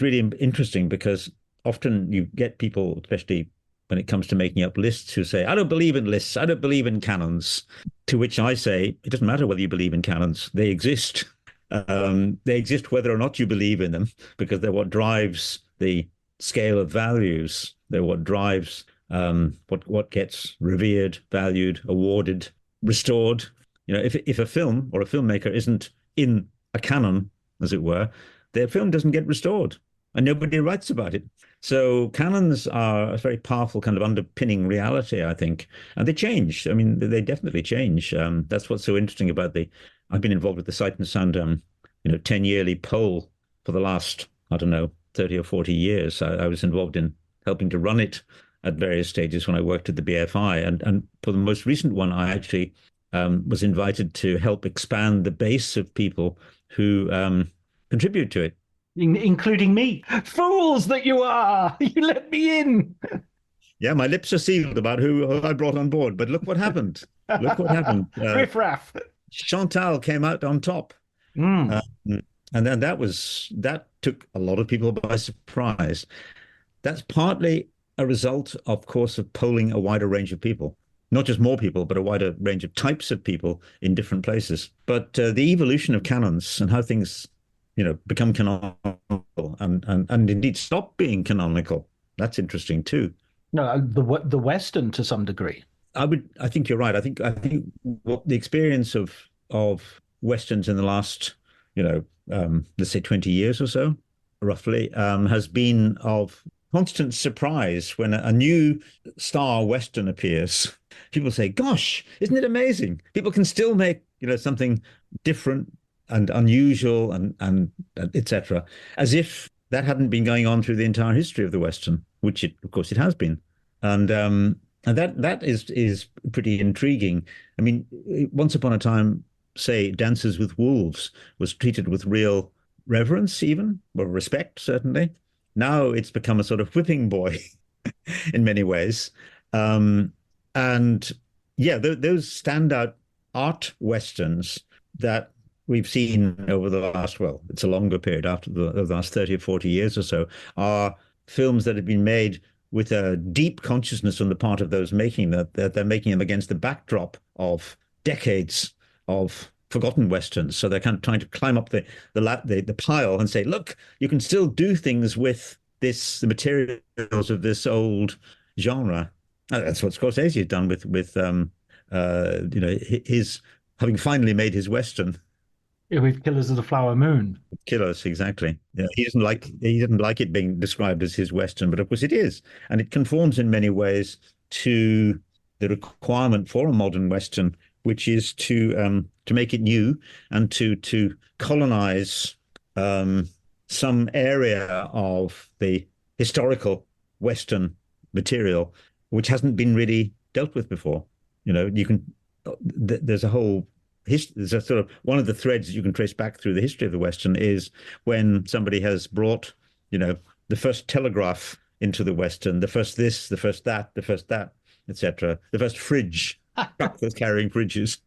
really interesting, because often you get people, especially when it comes to making up lists, who say, "I don't believe in lists, I don't believe in canons." To which I say, it doesn't matter whether you believe in canons, they exist. They exist whether or not you believe in them, because they're what drives the scale of values. They're what drives what gets revered, valued, awarded, restored. If a film or a filmmaker isn't in a canon, as it were, their film doesn't get restored, and nobody writes about it. So canons are a very powerful kind of underpinning reality, I think, and they change. I mean, they definitely change. That's what's so interesting about I've been involved with the Sight and Sound, 10-yearly poll for the last, I don't know, 30 or 40 years. I was involved in helping to run it at various stages when I worked at the BFI, and for the most recent one, I actually was invited to help expand the base of people who contribute to it. Including me. Fools that you are! You let me in! Yeah, my lips are sealed about who I brought on board, but look what happened. Look what happened. Riff-raff. Chantal came out on top. And then that took a lot of people by surprise. That's partly a result, of course, of polling a wider range of people. Not just more people, but a wider range of types of people in different places. But the evolution of canons and how things, become canonical and indeed stop being canonical, that's interesting too. No, the Western to some degree. I think you're right. I think what the experience of Westerns in the last, let's say 20 years or so, roughly, has been of constant surprise when a new star Western appears. People say, "Gosh, isn't it amazing? People can still make, something different and unusual and etc." As if that hadn't been going on through the entire history of the Western, which of course it has been. And that is pretty intriguing. I mean, once upon a time, say, Dances with Wolves was treated with real reverence, even, or respect, certainly. Now it's become a sort of whipping boy in many ways. And yeah, those standout art Westerns that we've seen over the last, well, it's a longer period, after the last 30 or 40 years or so, are films that have been made with a deep consciousness on the part of those making that they're making them against the backdrop of decades of forgotten Westerns. So they're kind of trying to climb up the pile and say, look, you can still do things with the materials of this old genre. That's what Scorsese has done with his having finally made his Western. With Killers of the Flower Moon. Killers, exactly. Yeah, he didn't like it being described as his Western, but of course it is, and it conforms in many ways to the requirement for a modern Western, which is to make it new and to colonize some area of the historical Western material which hasn't been really dealt with before. There's a sort of one of the threads that you can trace back through the history of the Western is when somebody has brought, the first telegraph into the Western, the first this, the first that, etc., the first fridge, truck was carrying fridges,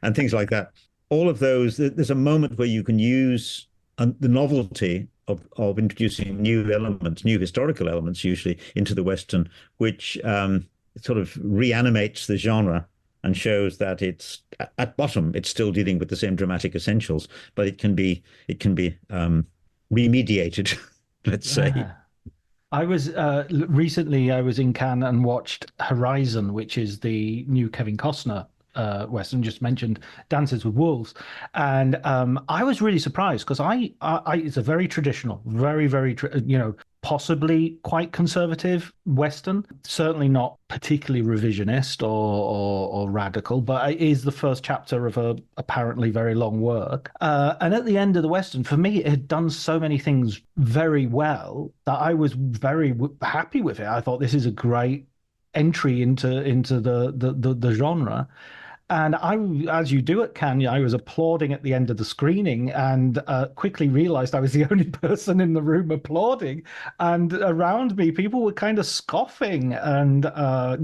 and things like that. All of those, there's a moment where you can use the novelty of introducing new elements, new historical elements, usually into the Western, which sort of reanimates the genre and shows that it's at bottom, it's still dealing with the same dramatic essentials, but it can be remediated, let's say. I was recently I was in Cannes and watched Horizon, which is the new Kevin Costner Western, just mentioned Dances with Wolves, and I was really surprised because I it's a very traditional, very possibly quite conservative Western, certainly not particularly revisionist or radical, but it is the first chapter of a apparently very long work. And at the end of the Western, for me, it had done so many things very well that I was very happy with it. I thought this is a great entry into the genre. And I, as you do at Cannes, I was applauding at the end of the screening and quickly realized I was the only person in the room applauding. And around me, people were kind of scoffing and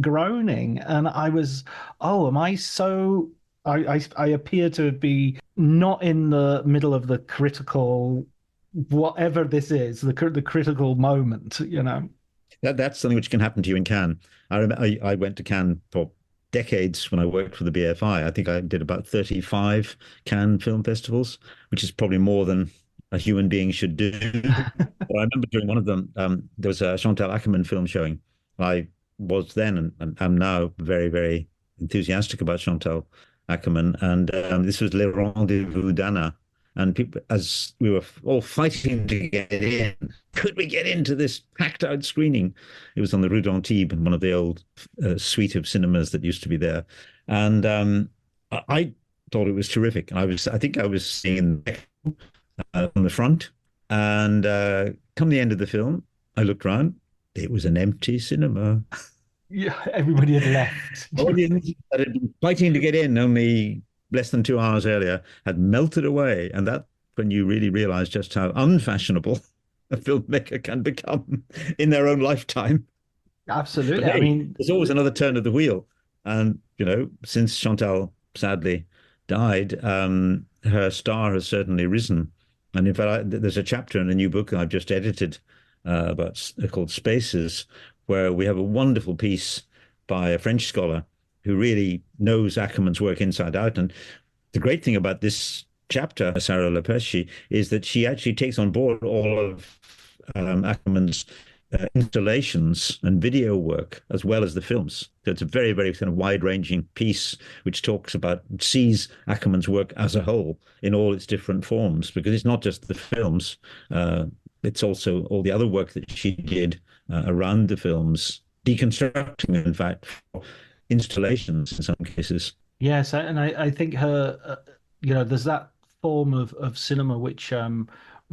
groaning. And I was, oh, am I so... I appear to be not in the middle of the critical, whatever this is, the critical moment, you know. That's something which can happen to you in Cannes. I remember I went to Cannes for decades when I worked for the BFI. I think I did about 35 Cannes film festivals, which is probably more than a human being should do. But I remember during one of them, there was a Chantal Akerman film showing. I was then and am now very, very enthusiastic about Chantal Akerman. And this was Le Rendezvous d'Anna. And people, as we were all fighting to get in, could we get into this packed out screening? It was on the Rue d'Antibes, one of the old suite of cinemas that used to be there. And I thought it was terrific. And I think I was seeing on the front. And come the end of the film, I looked around. It was an empty cinema. Yeah, everybody had left. Audience that had been fighting to get in only less than 2 hours earlier had melted away. And that when you really realize just how unfashionable a filmmaker can become in their own lifetime. Absolutely. But, hey, I mean, there's always another turn of the wheel. And, you know, since Chantal sadly died, her star has certainly risen. And in fact, there's a chapter in a new book I've just edited called Spaces, where we have a wonderful piece by a French scholar who really knows Ackerman's work inside out. And the great thing about this chapter, Sarah Lepesci, is that she actually takes on board all of Ackerman's installations and video work, as well as the films. So it's a very, very kind of wide-ranging piece which sees Ackerman's work as a whole in all its different forms, because it's not just the films, it's also all the other work that she did around the films, deconstructing, in fact, installations in some cases. Yes, and I think her, there's that form of cinema which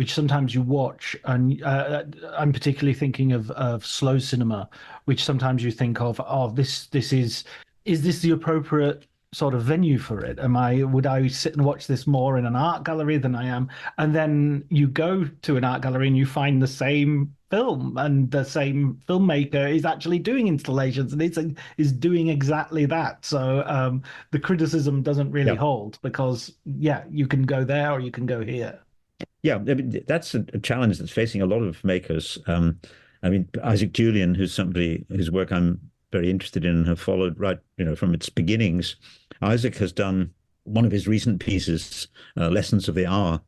sometimes you watch, and I'm particularly thinking of slow cinema, which sometimes you think of, oh, is this the appropriate sort of venue for it? Would I sit and watch this more in an art gallery than I am? And then you go to an art gallery and you find the same film, and the same filmmaker is actually doing installations, and is doing exactly that. So the criticism doesn't really hold, because you can go there or you can go here. Yeah, I mean, that's a challenge that's facing a lot of makers. I mean, Isaac Julian, who's somebody whose work I'm very interested in and have followed right, from its beginnings. Isaac has done one of his recent pieces, Lessons of the Hour,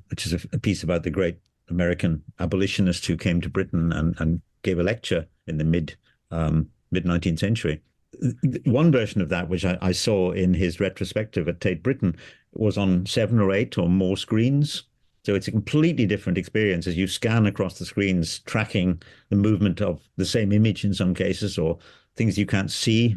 which is a piece about the great American abolitionist who came to Britain and gave a lecture in the mid 19th century. One version of that, which I saw in his retrospective at Tate Britain, was on 7 or 8 or more screens. So it's a completely different experience as you scan across the screens, tracking the movement of the same image in some cases, or things you can't see,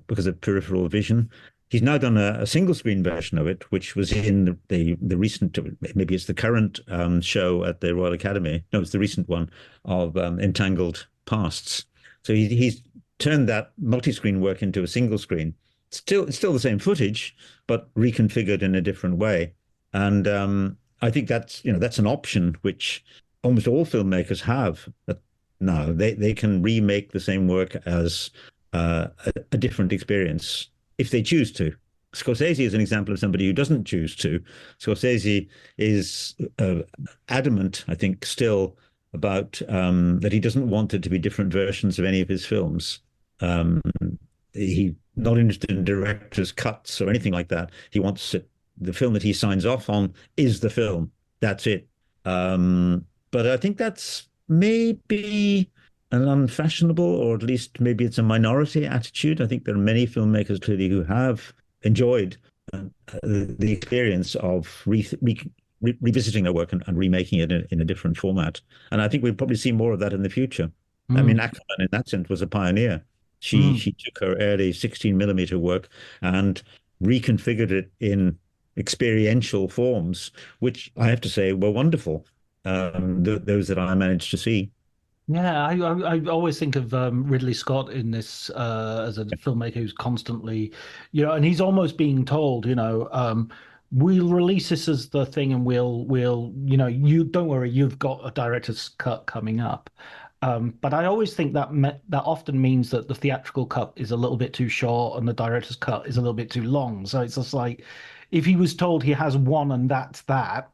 because of peripheral vision. He's now done a single screen version of it, which was in the recent, maybe it's the current show at the Royal Academy. No, it's the recent one of Entangled Pasts. So he's turned that multi-screen work into a single screen. It's still the same footage, but reconfigured in a different way. And I think that's an option which almost all filmmakers have now. They can remake the same work as a different experience if they choose to. Scorsese is an example of somebody who doesn't choose to. Scorsese is adamant, I think, still about that he doesn't want it to be different versions of any of his films. He's not interested in director's cuts or anything like that. He wants the film that he signs off on is the film. That's it. But I think that's maybe an unfashionable, or at least maybe it's a minority attitude. I think there are many filmmakers clearly who have enjoyed the experience of revisiting their work and remaking it in a different format. And I think we'll probably see more of that in the future. I mean, Ackerman in that sense was a pioneer. She took her early 16mm work and reconfigured it in experiential forms, which I have to say were wonderful. Those that I managed to see. Yeah, I always think of Ridley Scott in this as a filmmaker who's constantly, and he's almost being told, we'll release this as the thing, and we'll, you don't worry, you've got a director's cut coming up. But I always think that that often means that the theatrical cut is a little bit too short and the director's cut is a little bit too long. So it's just like, if he was told he has one and that's that,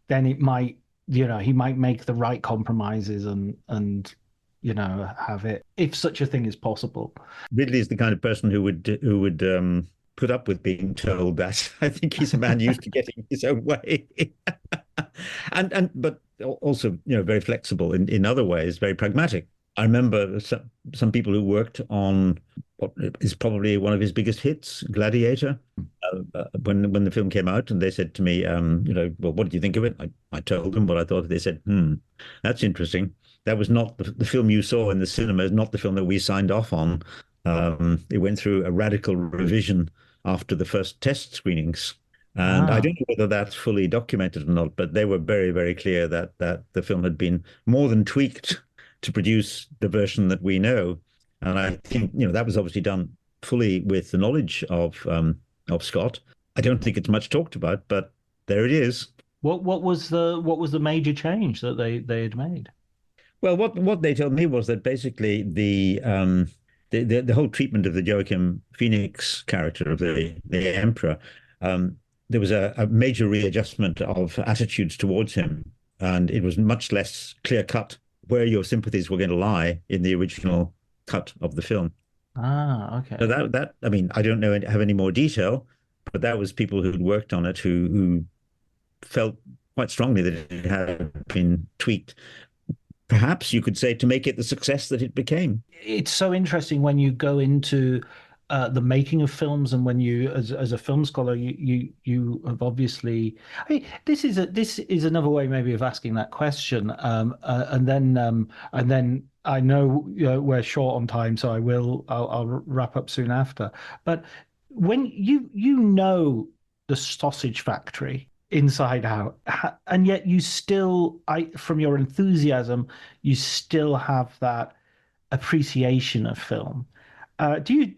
then it might, he might make the right compromises and have it, if such a thing is possible. Ridley is the kind of person who would put up with being told that. I think he's a man used to getting his own way. but also, very flexible in other ways, very pragmatic. I remember some people who worked on what is probably one of his biggest hits, Gladiator, when the film came out, and they said to me, well, what did you think of it? I told them what I thought. They said, that's interesting. That was not the film you saw in the cinema, not the film that we signed off on. It went through a radical revision after the first test screenings. And I don't know whether that's fully documented or not, but they were very, very clear that the film had been more than tweaked to produce the version that we know. And I think, that was obviously done fully with the knowledge of Scott. I don't think it's much talked about, but there it is. What was the major change that they had made? Well, what they told me was that basically the whole treatment of the Joachim Phoenix character of the Emperor, there was a major readjustment of attitudes towards him, and it was much less clear cut where your sympathies were going to lie in the original cut of the film. Okay. So that I mean, I don't have any more detail, but that was people who'd worked on it who felt quite strongly that it had been tweaked. Perhaps you could say to make it the success that it became. It's so interesting when you go into the making of films, and when you, as a film scholar, you have obviously. I mean, this is another way maybe of asking that question, and then I know we're short on time, so I'll wrap up soon after. But when you know the sausage factory inside out, and yet you still, from your enthusiasm, you still have that appreciation of film. Do you?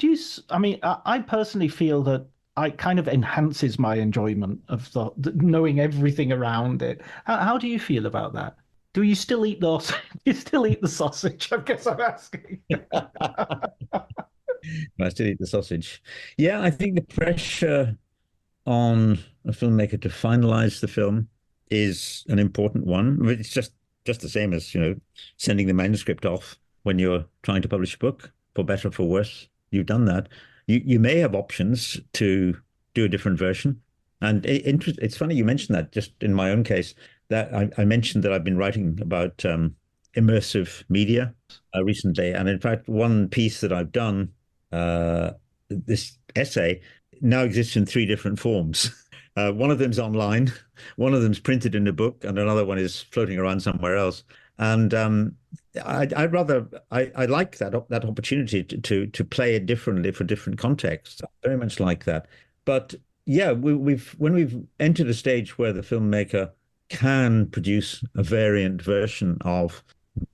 I mean, I personally feel that it kind of enhances my enjoyment of the knowing everything around it. How do you feel about that? Do you still eat those? Do you still eat the sausage? I guess I'm asking. I still eat the sausage. Yeah, I think the pressure on a filmmaker to finalize the film is an important one. I mean, it's just the same as sending the manuscript off when you're trying to publish a book. For better or for worse, you've done that. You may have options to do a different version. And it's funny you mentioned that. Just in my own case, that I mentioned that I've been writing about immersive media recently. And in fact, one piece that I've done, this essay, now exists in 3 different forms. One of them's online, one of them's printed in a book, and another one is floating around somewhere else. And I like that opportunity to play it differently for different contexts. I very much like that. But yeah, when we've entered a stage where the filmmaker can produce a variant version of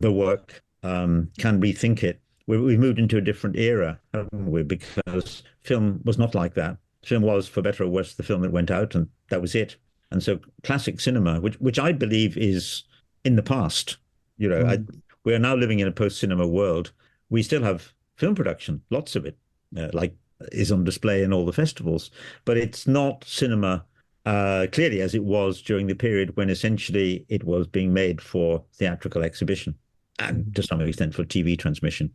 the work, can rethink it, we've moved into a different era, haven't we? Because film was not like that. Film was, for better or worse, the film that went out, and that was it. And so classic cinema, which I believe is in the past. We are now living in a post-cinema world. We still have film production, lots of it, like is on display in all the festivals. But it's not cinema clearly as it was during the period when essentially it was being made for theatrical exhibition and to some extent for TV transmission.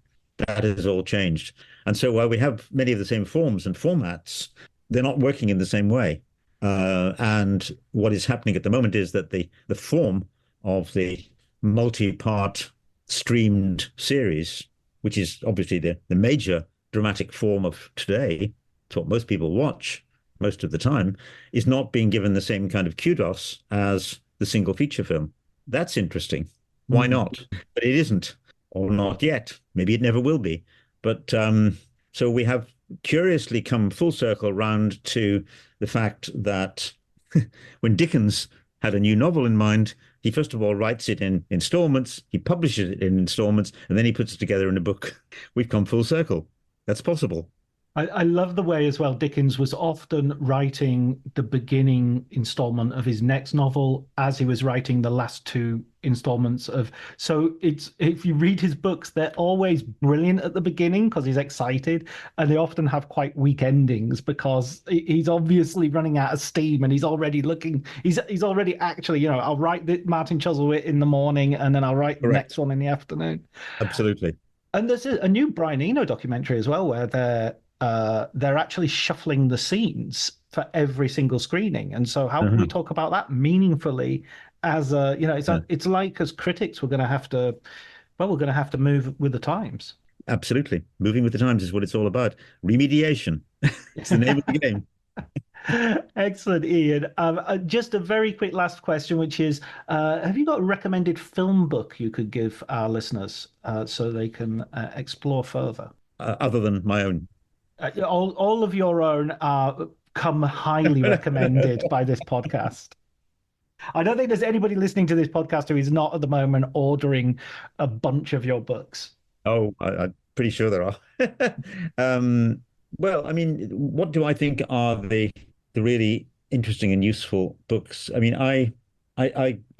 That has all changed. And so while we have many of the same forms and formats, they're not working in the same way. And what is happening at the moment is that the form of the multi-part streamed series, which is obviously the major dramatic form of today, it's what most people watch, most of the time, is not being given the same kind of kudos as the single feature film. That's interesting. Why not? But it isn't, or not yet. Maybe it never will be. But so we have curiously come full circle round to the fact that when Dickens had a new novel in mind, he first of all writes it in installments, he publishes it in installments, and then he puts it together in a book. We've come full circle. That's possible. I love the way as well Dickens was often writing the beginning installment of his next novel as he was writing the last two installments of. So if you read his books, they're always brilliant at the beginning because he's excited, and they often have quite weak endings because he's obviously running out of steam and he's already actually, I'll write Martin Chuzzlewit in the morning and then I'll write the next one in the afternoon. Absolutely. And there's a new Brian Eno documentary as well where they're actually shuffling the scenes for every single screening. And so how can we talk about that meaningfully as it's like as critics, we're going to have to move with the times. Absolutely. Moving with the times is what it's all about. Remediation. It's the name of the game. Excellent, Ian. Just a very quick last question, which is, have you got a recommended film book you could give our listeners so they can explore further? Other than my own. All of your own come highly recommended by this podcast. I don't think there's anybody listening to this podcast who is not at the moment ordering a bunch of your books. Oh, I'm pretty sure there are. Well, I mean, what do I think are the really interesting and useful books? I mean, I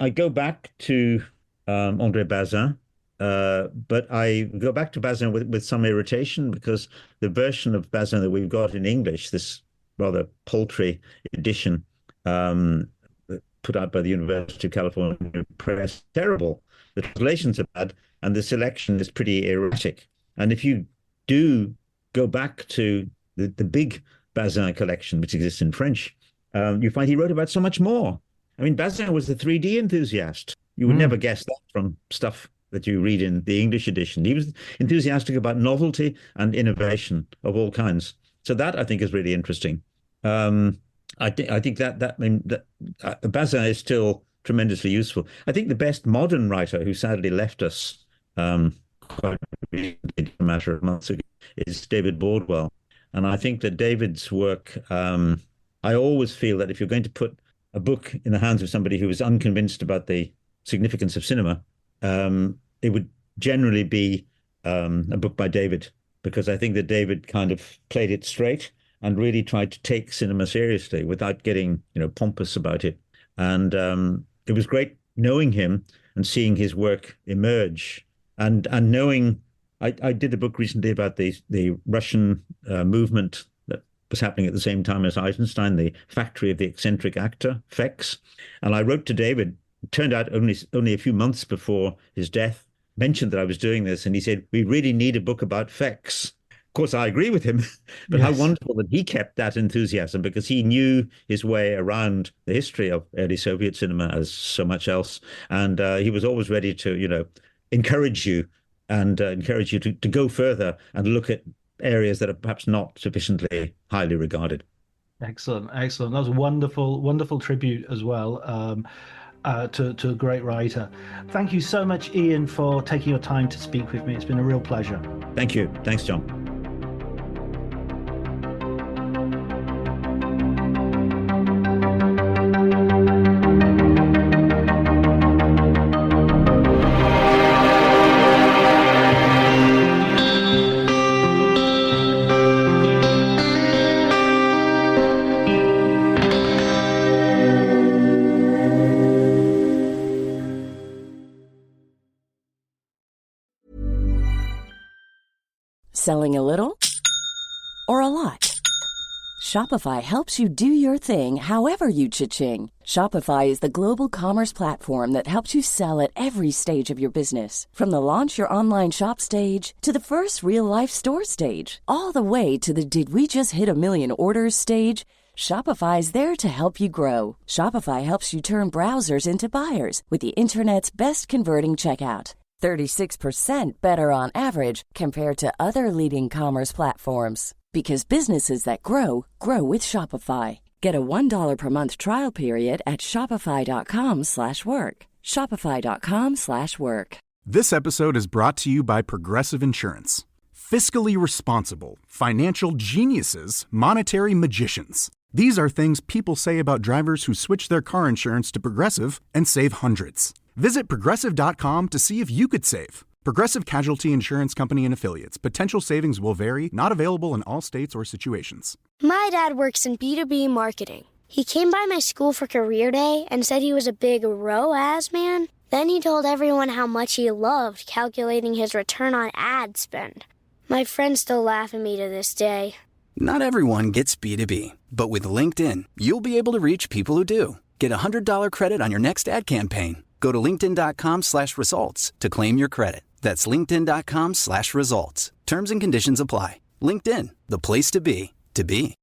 go back to André Bazin. But I go back to Bazin with some irritation because the version of Bazin that we've got in English, this rather paltry edition put out by the University of California Press, terrible. The translations are bad and the selection is pretty erratic. And if you do go back to the big Bazin collection, which exists in French, you find he wrote about so much more. I mean, Bazin was the 3D enthusiast. You would never guess that from stuff that you read in the English edition. He was enthusiastic about novelty and innovation of all kinds. So that I think is really interesting. I think that Bazin is still tremendously useful. I think the best modern writer who sadly left us quite recently, a matter of months ago, is David Bordwell. And I think that David's work, I always feel that if you're going to put a book in the hands of somebody who is unconvinced about the significance of cinema, it would generally be a book by David, because I think that David kind of played it straight and really tried to take cinema seriously without getting, pompous about it. And it was great knowing him and seeing his work emerge, and knowing. I did a book recently about the Russian movement that was happening at the same time as Eisenstein, the factory of the eccentric actor, FX. And I wrote to David. It turned out only a few months before his death, mentioned that I was doing this, and he said, we really need a book about FX. Of course, I agree with him, but yes. How wonderful that he kept that enthusiasm, because he knew his way around the history of early Soviet cinema as so much else. And he was always ready to, encourage you to go further and look at areas that are perhaps not sufficiently highly regarded. Excellent. That was a wonderful tribute as well. To a great writer. Thank you so much, Ian, for taking your time to speak with me. It's been a real pleasure. Thank you. Thanks, John. Selling a little or a lot? Shopify helps you do your thing however you cha-ching. Shopify is the global commerce platform that helps you sell at every stage of your business. From the launch your online shop stage to the first real-life store stage, all the way to the did we just hit a million orders stage. Shopify is there to help you grow. Shopify helps you turn browsers into buyers with the internet's best converting checkout. 36% better on average compared to other leading commerce platforms. Because businesses that grow, grow with Shopify. Get a $1 per month trial period at shopify.com/work. Shopify.com/work. This episode is brought to you by Progressive Insurance. Fiscally responsible, financial geniuses, monetary magicians. These are things people say about drivers who switch their car insurance to Progressive and save hundreds. Visit Progressive.com to see if you could save. Progressive Casualty Insurance Company and Affiliates. Potential savings will vary, not available in all states or situations. My dad works in B2B marketing. He came by my school for career day and said he was a big ROAS man. Then he told everyone how much he loved calculating his return on ad spend. My friends still laugh at me to this day. Not everyone gets B2B, but with LinkedIn, you'll be able to reach people who do. Get a $100 credit on your next ad campaign. Go to linkedin.com/results to claim your credit. That's linkedin.com/results. Terms and conditions apply. LinkedIn, the place to be, to be.